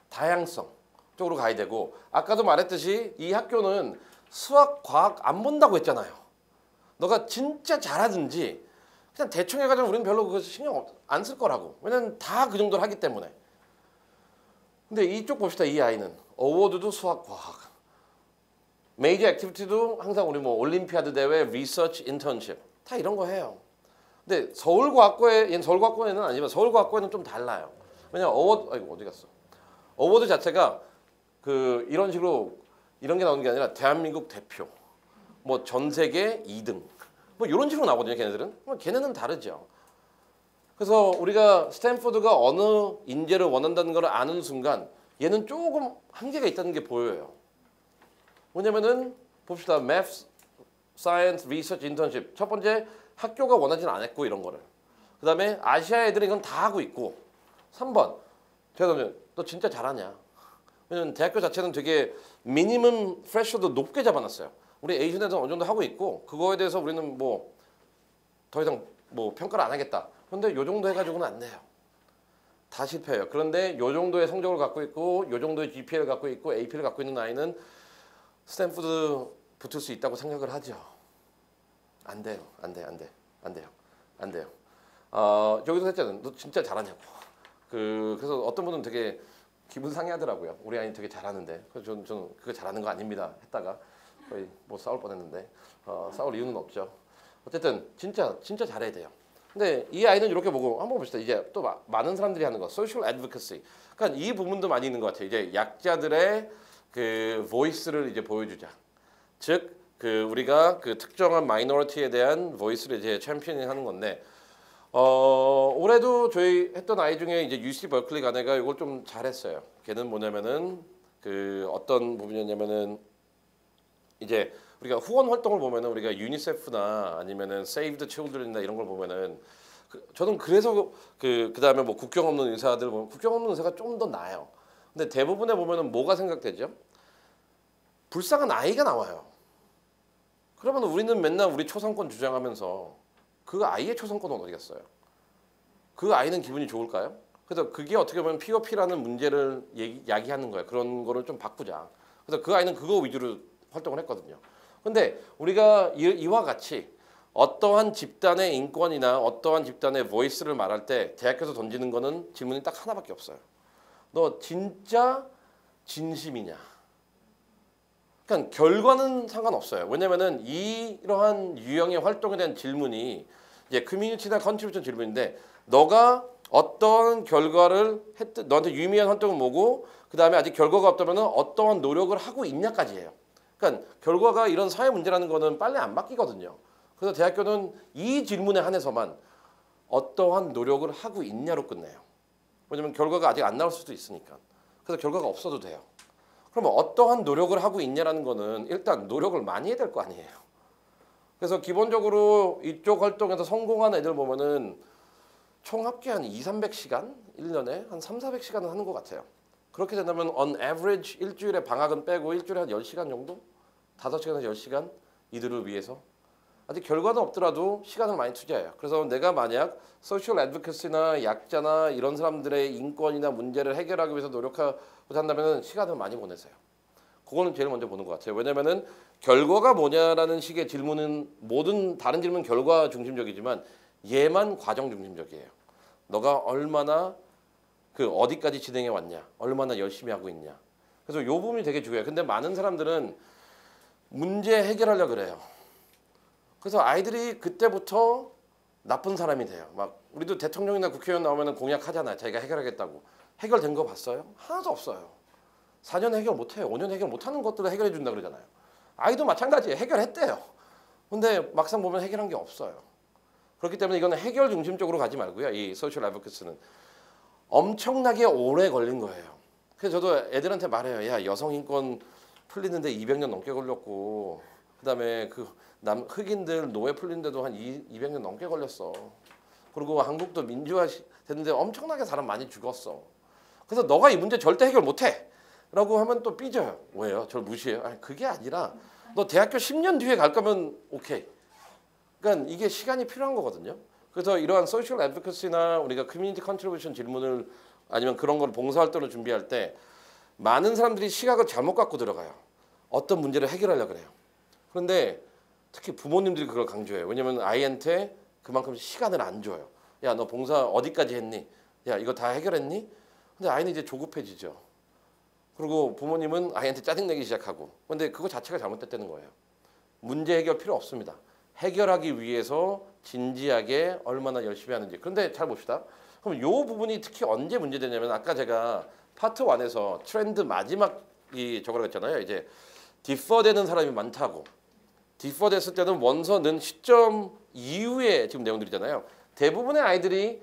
다양성 쪽으로 가야 되고 아까도 말했듯이 이 학교는 수학, 과학 안 본다고 했잖아요. 너가 진짜 잘하든지 그냥 대충 해가지고 우리는 별로 그거 신경 안 쓸 거라고. 왜냐면 다 그 정도를 하기 때문에. 근데 이쪽 봅시다. 이 아이는 어워드도 수학, 과학. 메이저 액티비티도 항상 우리 뭐 올림피아드 대회, 리서치, 인턴십 다 이런 거 해요. 근데 얘는 서울과학고에는 아니지만 서울과학고에는 좀 달라요. 왜냐면 어디 갔어? 어워드 자체가 이런 식으로 이런 게 나오는 게 아니라 대한민국 대표, 뭐 전 세계 2등, 뭐 이런 식으로 나오거든요. 걔네들은. 걔네는 다르죠. 그래서 우리가 스탠포드가 어느 인재를 원한다는 걸 아는 순간 얘는 조금 한계가 있다는 게 보여요. 뭐냐면은 봅시다. Math, Science, Research, Internship. 첫 번째 학교가 원하지는 않았고 이런 거를. 그 다음에 아시아 애들은 이건 다 하고 있고 3번 제가 너 진짜 잘하냐. 왜냐면 대학교 자체는 되게 미니멈 프레셔도 높게 잡아놨어요. 우리 에이전 애들은 어느 정도 하고 있고 그거에 대해서 우리는 뭐 더 이상 뭐 평가를 안 하겠다. 그런데 요 정도 해가지고는 안 돼요. 다 실패해요. 그런데 요 정도의 성적을 갖고 있고 요 정도의 GPA를 갖고 있고 AP를 갖고 있는 아이는 스탠포드 붙을 수 있다고 생각을 하죠. 안 돼요. 안 돼요. 여기서 했잖아요. 너 진짜 잘하냐고. 그래서 어떤 분은 되게 기분 상해하더라고요. 우리 아이 되게 잘하는데. 그래서 저는 그거 잘하는 거 아닙니다. 했다가 거의 뭐 싸울 뻔했는데 싸울 이유는 없죠. 어쨌든 진짜 잘해야 돼요. 근데 이 아이는 이렇게 보고 한번 봅시다. 이제 또 많은 사람들이 하는 거, social advocacy. 그러니까 이 부분도 많이 있는 것 같아요. 이제 약자들의 그 voice를 이제 보여주자. 즉, 우리가 그 특정한 마이너리티에 대한 voice를 이제 챔피언을 하는 건데, 올해도 저희 했던 아이 중에 이제 UC 버클리 간 애가 이걸 좀 잘했어요. 걔는 뭐냐면은 어떤 부분이었냐면은 이제 우리가 후원 활동을 보면은 우리가 유니세프나 아니면은 Save the Children이나 이런 걸 보면은 저는 그래서 그다음에 뭐 국경 없는 의사들 보면 국경 없는 의사가 좀 더 나아요. 근데 대부분에 보면은 뭐가 생각되죠? 불쌍한 아이가 나와요. 그러면 우리는 맨날 우리 초상권 주장하면서 그 아이의 초상권은 어디 갔어요? 그 아이는 기분이 좋을까요? 그래서 그게 어떻게 보면 POP라는 문제를 야기하는 거예요. 그런 거를 좀 바꾸자. 그래서 그 아이는 그거 위주로 활동을 했거든요. 근데 우리가 이와 같이 어떠한 집단의 인권이나 어떠한 집단의 보이스를 말할 때 대학교에서 던지는 거는 질문이 딱 하나밖에 없어요. 너 진짜 진심이냐? 그러니까 결과는 상관없어요. 왜냐면은 이러한 유형의 활동에 대한 질문이 이제 커뮤니티나 컨트리뷰션 질문인데 너가 어떤 결과를 너한테 유의미한 활동은 뭐고 그 다음에 아직 결과가 없다면 어떠한 노력을 하고 있냐까지예요. 그러니까 결과가 이런 사회 문제라는 거는 빨리 안 바뀌거든요. 그래서 대학교는 이 질문에 한해서만 어떠한 노력을 하고 있냐로 끝내요. 왜냐면 결과가 아직 안 나올 수도 있으니까. 그래서 결과가 없어도 돼요. 그러면 어떠한 노력을 하고 있냐라는 거는 일단 노력을 많이 해야 될 거 아니에요. 그래서 기본적으로 이쪽 활동에서 성공한 애들 보면은 총 합계 한 200~300시간? 1년에 한 300~400시간은 하는 것 같아요. 그렇게 된다면 on average 일주일에 방학은 빼고 일주일에 한 10시간 정도? 5시간에서 10시간 이들을 위해서 아직 결과는 없더라도 시간을 많이 투자해요. 그래서 내가 만약 소셜 애드보케시나 약자나 이런 사람들의 인권이나 문제를 해결하기 위해서 노력하고 한다면 시간을 많이 보내세요. 그거는 제일 먼저 보는 것 같아요. 왜냐면은 결과가 뭐냐라는 식의 질문은 모든 다른 질문은 결과 중심적이지만 얘만 과정 중심적이에요. 너가 얼마나 그 어디까지 진행해 왔냐, 얼마나 열심히 하고 있냐. 그래서 요 부분이 되게 중요해요. 근데 많은 사람들은 문제 해결하려고 그래요. 그래서 아이들이 그때부터 나쁜 사람이 돼요. 막 우리도 대통령이나 국회의원 나오면 공약하잖아요. 자기가 해결하겠다고. 해결된 거 봤어요? 하나도 없어요. 4년 해결 못해요. 5년 해결 못하는 것들을 해결해 준다 그러잖아요. 아이도 마찬가지예요. 해결했대요. 근데 막상 보면 해결한 게 없어요. 그렇기 때문에 이거는 해결 중심적으로 가지 말고요. 이 소셜 애드보케이스는 엄청나게 오래 걸린 거예요. 그래서 저도 애들한테 말해요. 야, 여성 인권 풀리는데 200년 넘게 걸렸고 그다음에 그 흑인들 노예 풀리는데도 한 200년 넘게 걸렸어. 그리고 한국도 민주화 됐는데 엄청나게 사람 많이 죽었어. 그래서 너가 이 문제 절대 해결 못해 라고 하면 또 삐져요. 왜요? 저를 무시해요? 아니, 그게 아니라 너 대학교 10년 뒤에 갈 거면 오케이. 그러니까 이게 시간이 필요한 거거든요. 그래서 이러한 소셜 애드보케이시나 우리가 커뮤니티 컨트리뷰션 질문을 아니면 그런 걸 봉사활동을 준비할 때 많은 사람들이 시각을 잘못 갖고 들어가요. 어떤 문제를 해결하려고 그래요. 그런데 특히 부모님들이 그걸 강조해요. 왜냐면 아이한테 그만큼 시간을 안 줘요. 야, 너 봉사 어디까지 했니? 야, 이거 다 해결했니? 근데 아이는 이제 조급해지죠. 그리고 부모님은 아이한테 짜증내기 시작하고. 근데 그거 자체가 잘못됐다는 거예요. 문제 해결 필요 없습니다. 해결하기 위해서 진지하게 얼마나 열심히 하는지. 그런데 잘 봅시다. 그럼 이 부분이 특히 언제 문제되냐면 아까 제가 파트 1에서 트렌드 마지막이 저거라고 했잖아요. 이제 디퍼되는 사람이 많다고. 디퍼됐을 때는 원서 넣은 시점 이후에 지금 내용들이잖아요. 대부분의 아이들이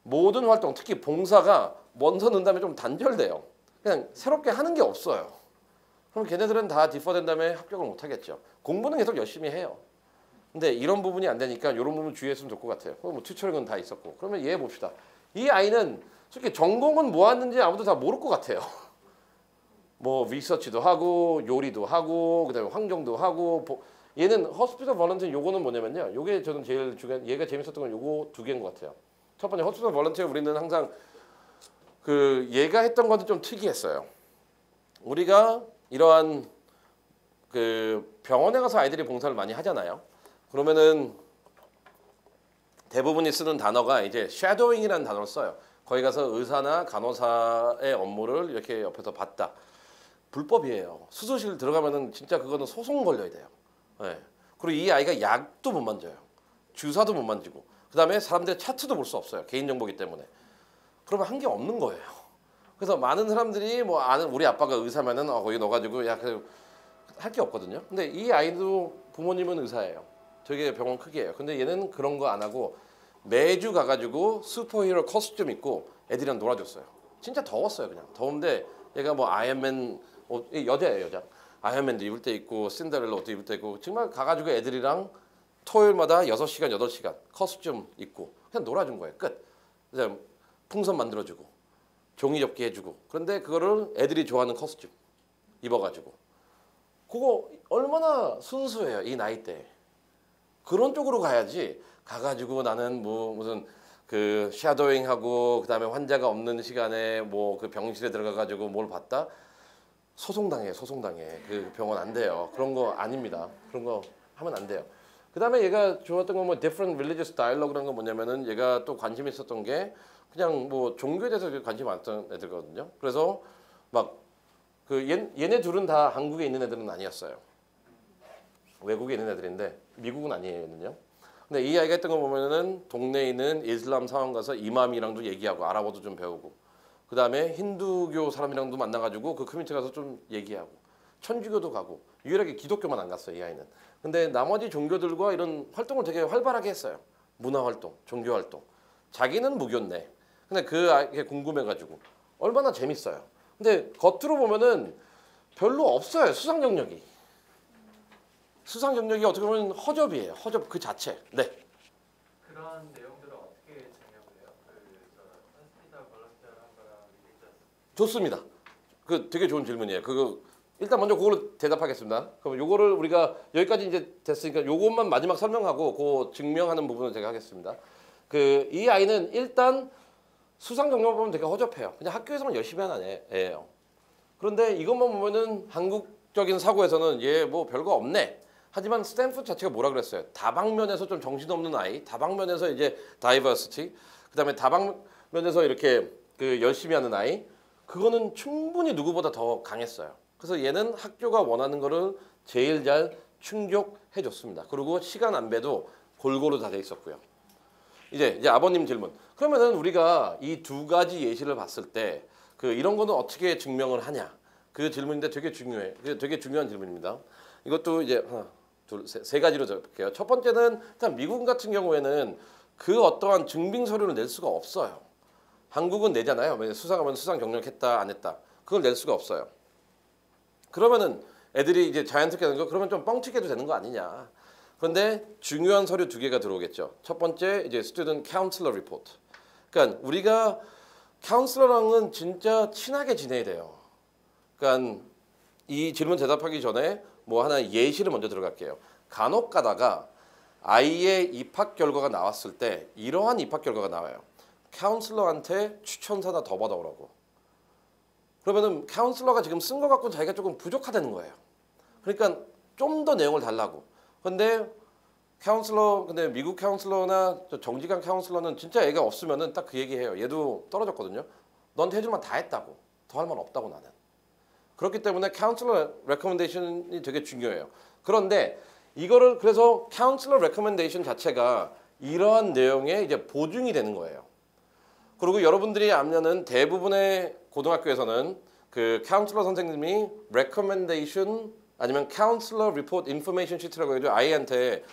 모든 활동, 특히 봉사가 원서 넣은 다음에 좀 단절돼요. 그냥 새롭게 하는 게 없어요. 그럼 걔네들은 다 디퍼된 다음에 합격을 못 하겠죠. 공부는 계속 열심히 해요. 근데 이런 부분이 안 되니까 이런 부분 주의했으면 좋을 것 같아요. 뭐 튜토링은 다 있었고. 그러면 얘 봅시다. 이 아이는 솔직히 전공은 뭐 하는지 아무도 다 모를 것 같아요. 뭐 리서치도 하고 요리도 하고 그다음에 환경도 하고 얘는 호스피털 볼런티어 요거는 뭐냐면요. 요게 저는 제일 중요한 얘가 재밌었던 건 요거 두 개인 것 같아요. 첫 번째 호스피털 볼런티어 우리는 항상 그 얘가 했던 것도 좀 특이했어요. 우리가 이러한 그 병원에 가서 아이들이 봉사를 많이 하잖아요. 그러면은 대부분이 쓰는 단어가 이제 shadowing이라는 단어를 써요. 거기 가서 의사나 간호사의 업무를 이렇게 옆에서 봤다. 불법이에요. 수술실 들어가면은 진짜 그거는 소송 걸려야 돼요. 네. 그리고 이 아이가 약도 못 만져요. 주사도 못 만지고. 그다음에 사람들의 차트도 볼 수 없어요. 개인정보기 때문에. 그러면 한 게 없는 거예요. 그래서 많은 사람들이 뭐 아는 우리 아빠가 의사면은 거기 넣어가지고 야 할 게 없거든요. 근데 이 아이도 부모님은 의사예요. 되게 병원 크기예요. 근데 얘는 그런 거 안 하고 매주 가가지고 슈퍼히어로 코스튬 입고 애들이랑 놀아줬어요. 진짜 더웠어요. 그냥 더운데 얘가 뭐 아이언맨 여자예요, 여자. 아이언맨도 입을 때 있고 신데렐라 옷도 입을 때 있고 정말 가가지고 애들이랑 토요일마다 6시간 8시간 코스튬 입고 그냥 놀아준 거예요. 끝. 이제 풍선 만들어주고 종이 접기 해주고. 그런데 그거를 애들이 좋아하는 코스튬 입어가지고 그거 얼마나 순수해요. 이 나이 때. 그런 쪽으로 가야지. 가가지고 나는 뭐 무슨 그 샤도잉하고 그다음에 환자가 없는 시간에 뭐 그 병실에 들어가가지고 뭘 봤다. 소송당해. 그 병원 안 돼요. 그런 거 아닙니다. 그런 거 하면 안 돼요. 그다음에 얘가 좋았던 건 뭐 different religious dialogue라는 건 뭐냐면은 얘가 또 관심 있었던 게 그냥 뭐 종교에 대해서 관심 많던 애들거든요. 그래서 막 그 얘네 둘은 다 한국에 있는 애들은 아니었어요. 외국에 있는 애들인데 미국은 아니에요, 얘는요. 근데 이 아이가 했던 거 보면은 동네에 있는 이슬람 사원 가서 이맘이랑도 얘기하고 아랍어도 좀 배우고 그다음에 힌두교 사람이랑도 만나가지고 그 커뮤니티 가서 좀 얘기하고 천주교도 가고 유일하게 기독교만 안 갔어요, 이 아이는. 근데 나머지 종교들과 이런 활동을 되게 활발하게 했어요. 문화 활동, 종교 활동. 자기는 무교인데 근데 그 아이가 궁금해가지고 얼마나 재밌어요. 근데 겉으로 보면은 별로 없어요, 수상 경력이. 수상 경력이 어떻게 보면 허접이에요. 허접 그 자체. 네. 그런 내용들을 어떻게 정리하고 해요? 그저 호스피털 볼런티어를 한 거랑 리리저스. 좋습니다. 그 되게 좋은 질문이에요. 그거 일단 먼저 그걸로 대답하겠습니다. 그럼 요거를 우리가 여기까지 이제 됐으니까 요것만 마지막 설명하고 그 증명하는 부분을 제가 하겠습니다. 그 이 아이는 일단 수상 경력 보면 되게 허접해요. 그냥 학교에서만 열심히 하는 애예요. 그런데 이것만 보면은 한국 미국적인 사고에서는 얘 뭐 별거 없네. 하지만 스탠포드 자체가 뭐라 그랬어요? 다방면에서 좀 정신없는 아이, 다방면에서 이제 다이버시티, 그다음에 다방면에서 이렇게 그 열심히 하는 아이, 그거는 충분히 누구보다 더 강했어요. 그래서 얘는 학교가 원하는 거를 제일 잘 충족해 줬습니다. 그리고 시간 안배도 골고루 다 돼 있었고요. 이제 아버님 질문. 그러면은 우리가 이 두 가지 예시를 봤을 때 그 이런 거는 어떻게 증명을 하냐? 그 질문인데 되게 중요해. 되게 중요한 질문입니다. 이것도 이제 하나, 둘, 세 가지로 볼게요. 첫 번째는 일단 미국 같은 경우에는 그 어떠한 증빙 서류를 낼 수가 없어요. 한국은 내잖아요. 수상하면 수상 경력했다 안 했다. 그걸 낼 수가 없어요. 그러면은 애들이 이제 자연스럽게 하는 거 그러면 좀 뻥치게 해도 되는 거 아니냐. 그런데 중요한 서류 두 개가 들어오겠죠. 첫 번째 이제 Student Counselor Report. 그러니까 우리가 카운슬러랑은 진짜 친하게 지내야 돼요. 그러니까 이 질문 대답하기 전에 뭐 하나 예시를 먼저 들어갈게요. 간혹 가다가 아이의 입학 결과가 나왔을 때 이러한 입학 결과가 나와요. 카운슬러한테 추천서 하나 더 받아오라고. 그러면은 카운슬러가 지금 쓴 거 갖고는 자기가 조금 부족하다는 거예요. 그러니까 좀 더 내용을 달라고. 근데 미국 카운슬러나 정직한 카운슬러는 진짜 애가 없으면은 딱 그 얘기해요. 얘도 떨어졌거든요. 너한테 해줄 만 다 했다고. 더 할 만 없다고 나는. 그렇기 때문에 카운슬러 레커멘데이션이 되게 중요해요. 그런데 이거를 그래서 카운슬러 레커멘데이션 자체가 이러한 내용에 이제 보증이 되는 거예요. 그리고 여러분들이 알면은 대부분의 고등학교에서는 그 카운슬러 선생님이 레커멘데이션 아니면 카운슬러 리포트 인포메이션 시트라고 해도 아이한테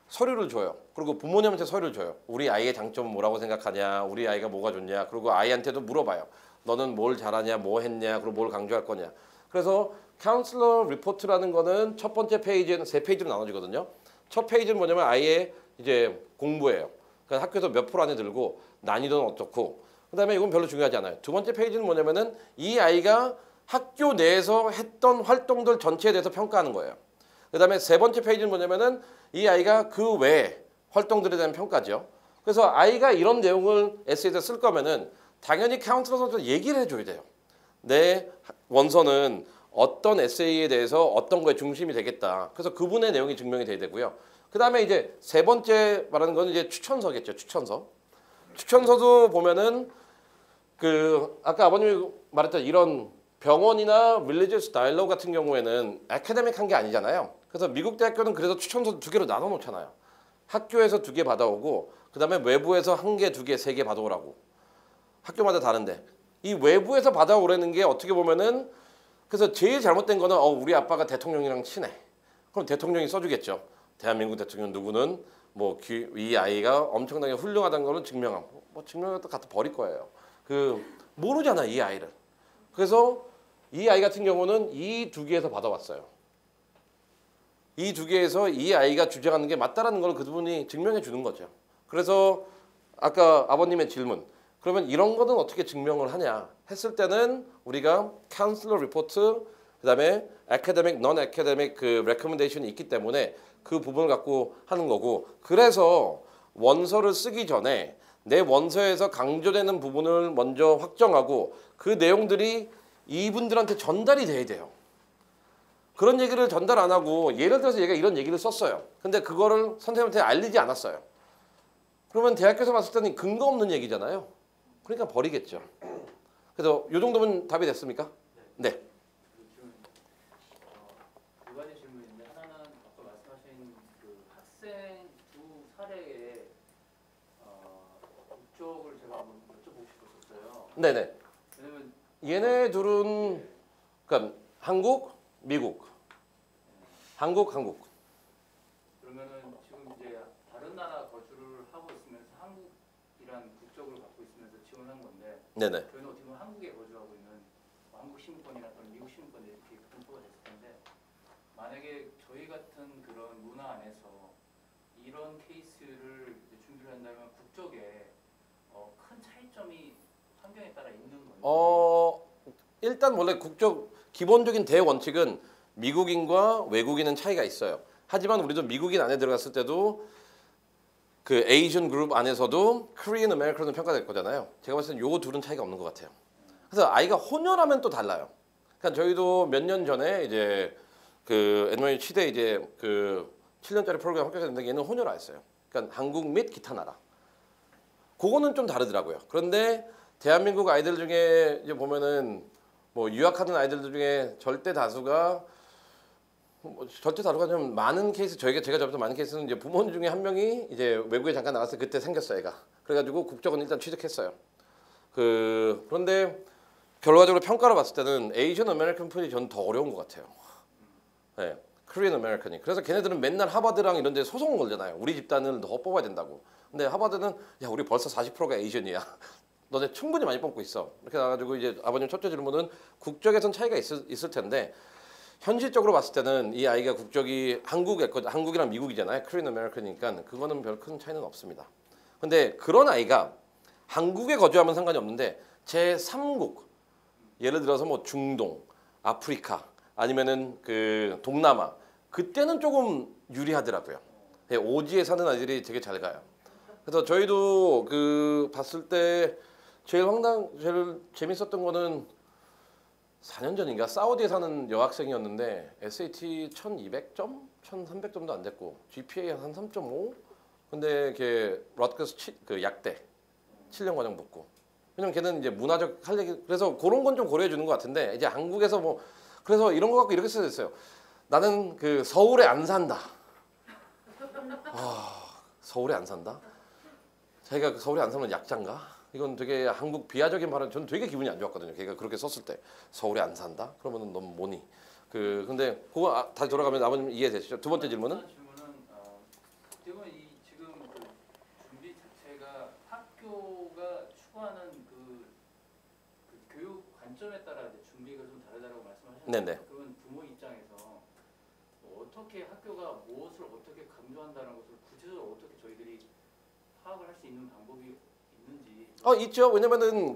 서류를 줘요. 그리고 부모님한테 서류를 줘요. 우리 아이의 장점은 뭐라고 생각하냐, 우리 아이가 뭐가 좋냐. 그리고 아이한테도 물어봐요. 너는 뭘 잘하냐, 뭐 했냐, 그리고 뭘 강조할 거냐. 그래서 카운슬러 리포트라는 거는 첫 번째 페이지에는 세 페이지로 나눠지거든요. 첫 페이지는 뭐냐면 아이의 이제 공부예요. 그러니까 학교에서 몇 프로 안에 들고 난이도는 어떻고. 그다음에 이건 별로 중요하지 않아요. 두 번째 페이지는 뭐냐면은 이 아이가 학교 내에서 했던 활동들 전체에 대해서 평가하는 거예요. 그다음에 세 번째 페이지는 뭐냐면은 이 아이가 그 외 활동들에 대한 평가죠. 그래서 아이가 이런 내용을 에세이에 쓸 거면은 당연히 카운슬러 선생님한테 얘기를 해줘야 돼요. 내 원서는 어떤 에세이에 대해서 어떤 거에 중심이 되겠다. 그래서 그분의 내용이 증명이 돼야 되고요. 그다음에 이제 세 번째 말하는 건 이제 추천서겠죠. 추천서. 추천서도 보면은 그 아까 아버님이 말했던 이런 병원이나 religious dialogue 같은 경우에는 아카데믹한 게 아니잖아요. 그래서 미국 대학교는 그래서 추천서 두 개로 나눠 놓잖아요. 학교에서 두 개 받아오고 그다음에 외부에서 한 개, 두 개, 세 개 받아오라고. 학교마다 다른데 이 외부에서 받아오라는 게 어떻게 보면은 그래서 제일 잘못된 거는 우리 아빠가 대통령이랑 친해. 그럼 대통령이 써주겠죠. 대한민국 대통령 누구는 뭐 이 아이가 엄청나게 훌륭하다는 거는 증명함. 뭐 증명해도 갖다 버릴 거예요. 그 모르잖아 이 아이를. 그래서 이 아이 같은 경우는 이 두 개에서 받아왔어요. 이 두 개에서 이 아이가 주장하는 게 맞다라는 걸 그분이 증명해 주는 거죠. 그래서 아까 아버님의 질문. 그러면 이런 거는 어떻게 증명을 하냐 했을 때는 우리가 카운슬러 리포트 그다음에 아카데믹, non 아카데믹 그 레커멘데이션이 있기 때문에 그 부분을 갖고 하는 거고 그래서 원서를 쓰기 전에 내 원서에서 강조되는 부분을 먼저 확정하고 그 내용들이 이분들한테 전달이 돼야 돼요. 그런 얘기를 전달 안 하고 예를 들어서 얘가 이런 얘기를 썼어요. 근데 그거를 선생님한테 알리지 않았어요. 그러면 대학교에서 봤을 때는 근거 없는 얘기잖아요. 그러니까 버리겠죠. 그래서 이 정도면 답이 됐습니까? 네. 두 가지 질문인데 하나는 아까 말씀하신 그 학생 두 사례의 국적을 제가 한번 여쭤보고 싶었어요. 네네. 왜냐면 얘네 둘은 그러니까 한국, 미국, 한국. 그러면은 지금 이제 다른 나라 거주를 하고 있으면서 한국이란 국적을 갖고 있으면서 지원한 건데 네네. 저희는 어떻게 보면 한국에 거주하고 있는 한국 시민권이나 또는 미국 시민권이 이렇게 분포가 됐을 텐데 만약에 저희 같은 그런 문화 안에서 이런 케이스를 이제 준비를 한다면 국적에 큰 차이점이 환경에 따라 있는 건지 일단 원래 국적 기본적인 대원칙은 미국인과 외국인은 차이가 있어요. 하지만 우리도 미국인 안에 들어갔을 때도 그 에이전 그룹 안에서도 코리안 아메리칸으로 평가될 거잖아요. 제가 봤을 때는 요 둘은 차이가 없는 것 같아요. 그래서 아이가 혼혈하면 또 달라요. 그러니까 그러니까 저희도 몇 년 전에 이제 그 NYU 치대 이제 그 7년짜리 프로그램 합격했는데 얘는 혼혈 아였어요. 그러니까 한국 및 기타 나라. 그거는 좀 다르더라고요. 그런데 대한민국 아이들 중에 이제 보면은 뭐 유학하는 아이들 중에 절대 다수가 좀 많은 케이스 제가 접했던 많은 케이스는 이제 부모님 중에 한 명이 이제 외국에 잠깐 나갔을 때 그때 생겼어요, 애가. 그래가지고 국적은 일단 취득했어요. 그런데 결과적으로 평가를 봤을 때는 에이전 아메리칸 푸이 저는 더 어려운 것 같아요. 네, 코리안 아메리칸이. 그래서 걔네들은 맨날 하버드랑 이런 데 소송 걸잖아요. 우리 집단을 더 뽑아야 된다고. 근데 하버드는 야 우리 벌써 40%가 에이전이야. 너네 충분히 많이 뽑고 있어. 이렇게 나가지고 이제 아버님 첫째 질문은 국적에선 차이가 있을 텐데 현실적으로 봤을 때는 이 아이가 국적이 한국이랑 미국이잖아요. 코리안 아메리칸이니까 그거는 별 큰 차이는 없습니다. 근데 그런 아이가 한국에 거주하면 상관이 없는데 제3국 예를 들어서 뭐 중동, 아프리카 아니면은 그 동남아 그때는 조금 유리하더라고요. 네, 오지에 사는 아이들이 되게 잘 가요. 그래서 저희도 그 봤을 때 제일 재밌었던 거는 4년 전인가 사우디에 사는 여학생이었는데 SAT 1200점? 1300점도 안 됐고 GPA 한 3.5? 근데 걔 러트거스 그 약대 7년 과정 붙고 왜냐면 걔는 이제 문화적 할 얘기 그래서 그런 건 좀 고려해 주는 것 같은데 이제 한국에서 뭐 그래서 이런 거 갖고 이렇게 써졌어요. 나는 그 서울에 안 산다. 서울에 안 산다? 자기가 그 서울에 안 살면 약자인가? 이건 되게 한국 비하적인 발언. 저는 되게 기분이 안 좋았거든요. 걔가 그렇게 썼을 때 서울에 안 산다? 그러면은 넌 뭐니? 근데 그거 다시 돌아가면 아버님 이해되시죠? 두 번째 질문은? 지금은 지금 그 준비 자체가 학교가 추구하는 그 교육 관점에 따라 이제 준비가 좀 다르다고 말씀하셨는데 네네. 그러면 부모 입장에서 어떻게 학교가 무엇을 어떻게 강조한다는 것을 구체적으로 어떻게 저희들이 파악을 할 수 있는 방법이 있는지. 있죠. 왜냐면은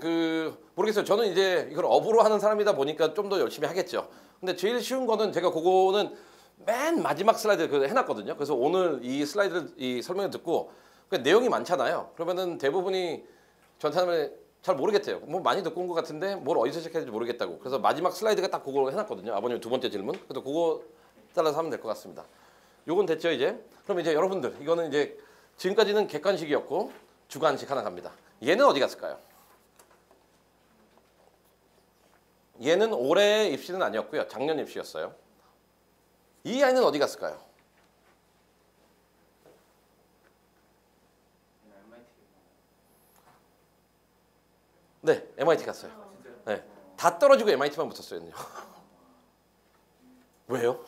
모르겠어요. 저는 이제 이걸 업으로 하는 사람이다 보니까 좀 더 열심히 하겠죠. 근데 제일 쉬운 거는 제가 그거는 맨 마지막 슬라이드 해놨거든요. 그래서 오늘 이 슬라이드를 이 설명을 듣고 내용이 많잖아요. 그러면은 대부분이 저한테 잘 모르겠대요. 뭐 많이 듣고 온 것 같은데 뭘 어디서 시작해야 될지 모르겠다고. 그래서 마지막 슬라이드가 딱 그거 해놨거든요. 아버님 두 번째 질문. 그래서 그거 따라서 하면 될 것 같습니다. 요건 됐죠 이제. 그럼 이제 여러분들 이거는 이제 지금까지는 객관식이었고 주관식 하나 갑니다. 얘는 어디 갔을까요? 얘는 올해 입시는 아니었고요. 작년 입시였어요. 이 아이는 어디 갔을까요? 네, MIT 갔어요. 네, 다 떨어지고 MIT만 붙었어요. 왜요?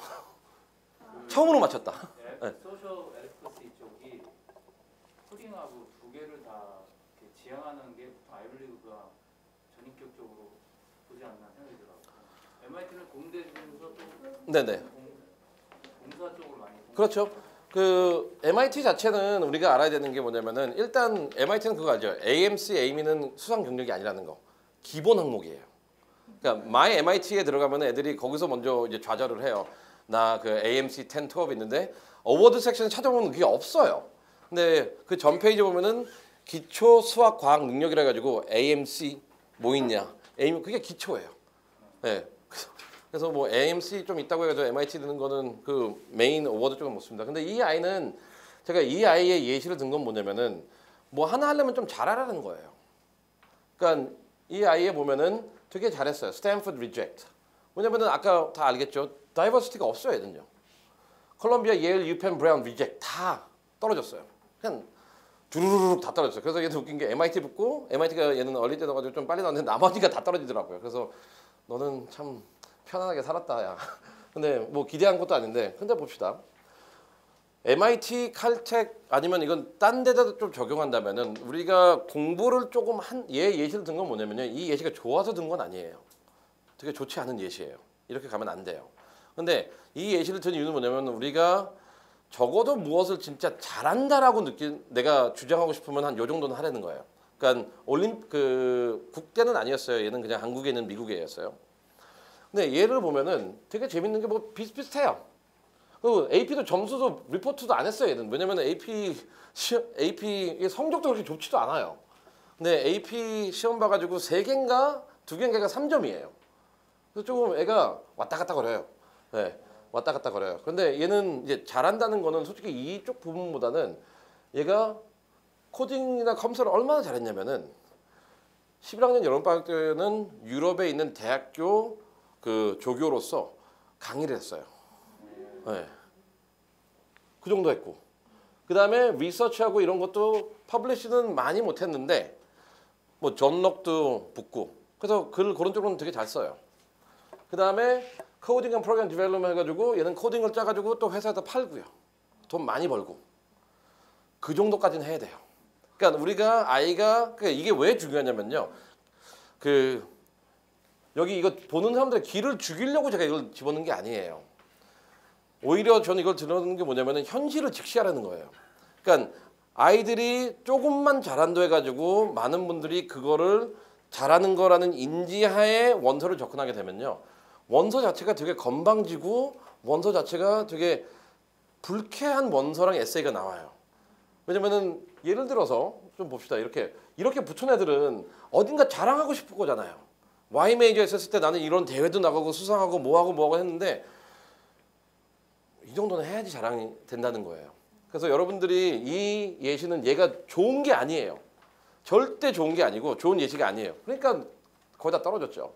처음으로 맞췄다. 네. 소셜 에듀케이션 쪽이 코딩하고 두 개를 다 이렇게 지향하는 게 보통 아이비리그가 전인격적으로 보지 않나 생각이 들어요. MIT는 공대 중에서도 네네. 공사 쪽으로 많이. 그렇죠. 그 MIT 자체는 우리가 알아야 되는 게 뭐냐면은 일단 MIT는 그거 알죠. AMC, AIM는 수상 경력이 아니라는 거. 기본 항목이에요. 그러니까 My MIT에 들어가면 애들이 거기서 먼저 이제 좌절을 해요. 나 그 AMC 10, 12 있는데 어워드 섹션 찾아보면 그게 없어요. 근데 그 전 페이지 보면은 기초 수학 과학 능력이라 가지고 AMC 뭐 있냐? AIM 그게 기초예요. 네. 그래서 뭐 AMC 좀 있다고 해가지고 MIT 드는 거는 그 메인 어워드 쪽은 못 씁니다. 근데 이 아이는 제가 이 아이의 예시를 든 건 뭐냐면은 뭐 하나 하려면 좀 잘하라는 거예요. 그러니까 이 아이에 보면은 되게 잘했어요. 스탠포드 리젝트. 왜냐면은 아까 다 알겠죠. 다이버시티가 없어요, 얘는요. 콜롬비아, 예일, 유펜, 브라운, 리젝트 다 떨어졌어요. 그냥 두루루룩 다 떨어졌어요. 그래서 얘도 웃긴 게 MIT 붙고 MIT가 얘는 얼리 때 넣어가지고 좀 빨리 나왔는데 나머지가 다 떨어지더라고요. 그래서 너는 참 편안하게 살았다, 야. 근데 뭐 기대한 것도 아닌데, 근데 봅시다. MIT, 칼텍 아니면 이건 딴 데다 좀 적용한다면은 우리가 공부를 조금 예시를 든 건 뭐냐면요. 이 예시가 좋아서 든 건 아니에요. 되게 좋지 않은 예시예요. 이렇게 가면 안 돼요. 근데 이 예시를 든 이유는 뭐냐면 우리가 적어도 무엇을 진짜 잘한다라고 내가 주장하고 싶으면 한 요 정도는 하라는 거예요. 그러니까 국대는 아니었어요. 얘는 그냥 한국에 있는 미국에였어요. 근데 얘를 보면은 되게 재밌는 게 뭐 비슷비슷해요. 그 AP도 점수도 리포트도 안 했어요. 얘는 왜냐면 AP 성적도 그렇게 좋지도 않아요. 근데 AP 시험 봐가지고 3개인가 2개인가가 3점이에요. 그래서 조금 애가 왔다 갔다 거려요. 네, 왔다 갔다 거려요. 그런데 얘는 이제 잘한다는 거는 솔직히 이쪽 부분보다는 얘가 코딩이나 컴퓨터를 얼마나 잘했냐면은 11학년 여름방학 때는 유럽에 있는 대학교 그 조교로서 강의를 했어요. 네. 그 정도 했고 그 다음에 리서치하고 이런 것도 퍼블리시는 많이 못했는데 뭐 전록도 붙고 그래서 글 그런 쪽으로는 되게 잘 써요. 그 다음에 코딩 앤 프로그램 디벨롭먼트 해가지고 얘는 코딩을 짜가지고 또 회사에다 팔고요. 돈 많이 벌고 그 정도까지는 해야 돼요. 그러니까 우리가 아이가 그러니까 이게 왜 중요하냐면요. 그 여기 이거 보는 사람들의 기를 죽이려고 제가 이걸 집어넣은 게 아니에요. 오히려 저는 이걸 들어는 게 뭐냐면은 현실을 직시하라는 거예요. 그러니까 아이들이 조금만 잘한다 해가지고 많은 분들이 그거를 잘하는 거라는 인지하에 원서를 접근하게 되면요. 원서 자체가 되게 건방지고 원서 자체가 되게 불쾌한 원서랑 에세이가 나와요. 왜냐면은 예를 들어서 좀 봅시다. 이렇게 붙은 애들은 어딘가 자랑하고 싶을 거잖아요. Y 메이저에 있었을 때 나는 이런 대회도 나가고 수상하고 뭐하고 했는데 이 정도는 해야지 자랑이 된다는 거예요. 그래서 여러분들이 이 예시는 얘가 좋은 게 아니에요. 절대 좋은 게 아니고 좋은 예시가 아니에요. 그러니까 거의 다 떨어졌죠.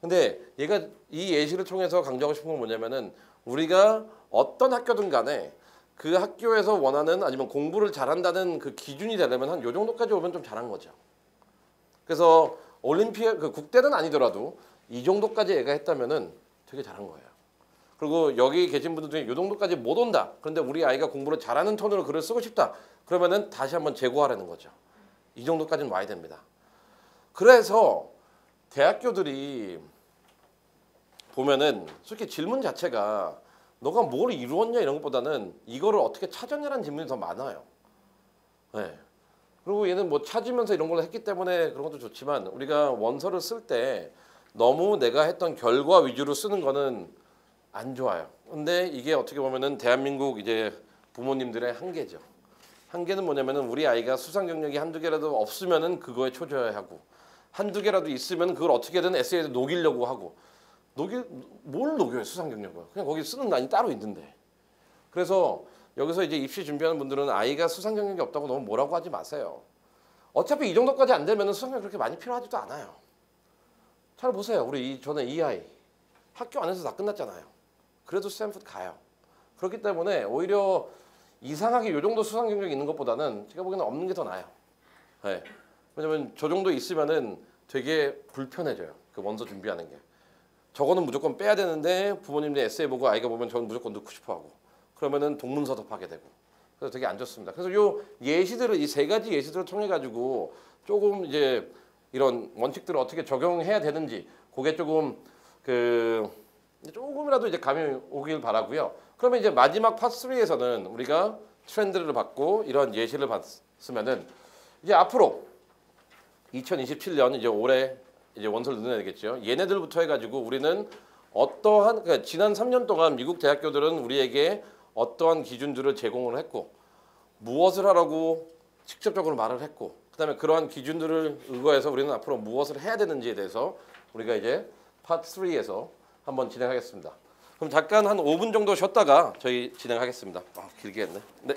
근데 얘가 이 예시를 통해서 강조하고 싶은 건 뭐냐면은 우리가 어떤 학교든 간에 그 학교에서 원하는 아니면 공부를 잘한다는 그 기준이 되려면 한 요 정도까지 오면 좀 잘한 거죠. 그래서 올림피아 그 국대는 아니더라도 이 정도까지 애가 했다면은 되게 잘한 거예요. 그리고 여기 계신 분들 중에 이 정도까지 못 온다. 그런데 우리 아이가 공부를 잘하는 톤으로 글을 쓰고 싶다. 그러면은 다시 한번 재고하라는 거죠. 이 정도까지는 와야 됩니다. 그래서 대학교들이 보면은 솔직히 질문 자체가 너가 뭘 이루었냐 이런 것보다는 이거를 어떻게 찾았냐라는 질문이 더 많아요. 네. 그리고 얘는 뭐 찾으면서 이런 걸 했기 때문에 그런 것도 좋지만 우리가 원서를 쓸 때 너무 내가 했던 결과 위주로 쓰는 거는 안 좋아요. 근데 이게 어떻게 보면은 대한민국 이제 부모님들의 한계죠. 한계는 뭐냐면은 우리 아이가 수상 경력이 한두 개라도 없으면은 그거에 초조해 하고 한두 개라도 있으면 그걸 어떻게든 에세이에 녹이려고 하고 뭘 녹여요 수상 경력을. 그냥 거기 쓰는 난이 따로 있는데. 그래서 여기서 이제 입시 준비하는 분들은 아이가 수상 경력이 없다고 너무 뭐라고 하지 마세요. 어차피 이 정도까지 안 되면은 수상 경력 그렇게 많이 필요하지도 않아요. 잘 보세요. 우리 저는 이 아이 학교 안에서 다 끝났잖아요. 그래도 스탠포드 가요. 그렇기 때문에 오히려 이상하게 요 정도 수상 경력이 있는 것보다는 제가 보기에는 없는 게 더 나아요. 네. 왜냐면 저 정도 있으면은 되게 불편해져요. 그 원서 준비하는 게. 저거는 무조건 빼야 되는데 부모님들 에세이 보고 아이가 보면 저는 무조건 넣고 싶어하고 그러면은 동문서답하게 되고 그래서 되게 안 좋습니다. 그래서 요 예시들을 이 세 가지 예시들을 통해 가지고 조금 이제 이런 원칙들을 어떻게 적용해야 되는지 그게 조금 조금이라도 이제 감이 오길 바라고요. 그러면 이제 마지막 파트 3에서는 우리가 트렌드를 받고 이런 예시를 봤으면은 이제 앞으로 2027년 이제 올해 이제 원서를 넣어야 되겠죠. 얘네들부터 해가지고 우리는 어떠한 그러니까 지난 3년 동안 미국 대학교들은 우리에게 어떠한 기준들을 제공을 했고 무엇을 하라고 직접적으로 말을 했고 그다음에 그러한 기준들을 의거해서 우리는 앞으로 무엇을 해야 되는지에 대해서 우리가 이제 파트 3에서 한번 진행하겠습니다. 그럼 잠깐 한 5분 정도 쉬었다가 저희 진행하겠습니다. 길게 했네. 네.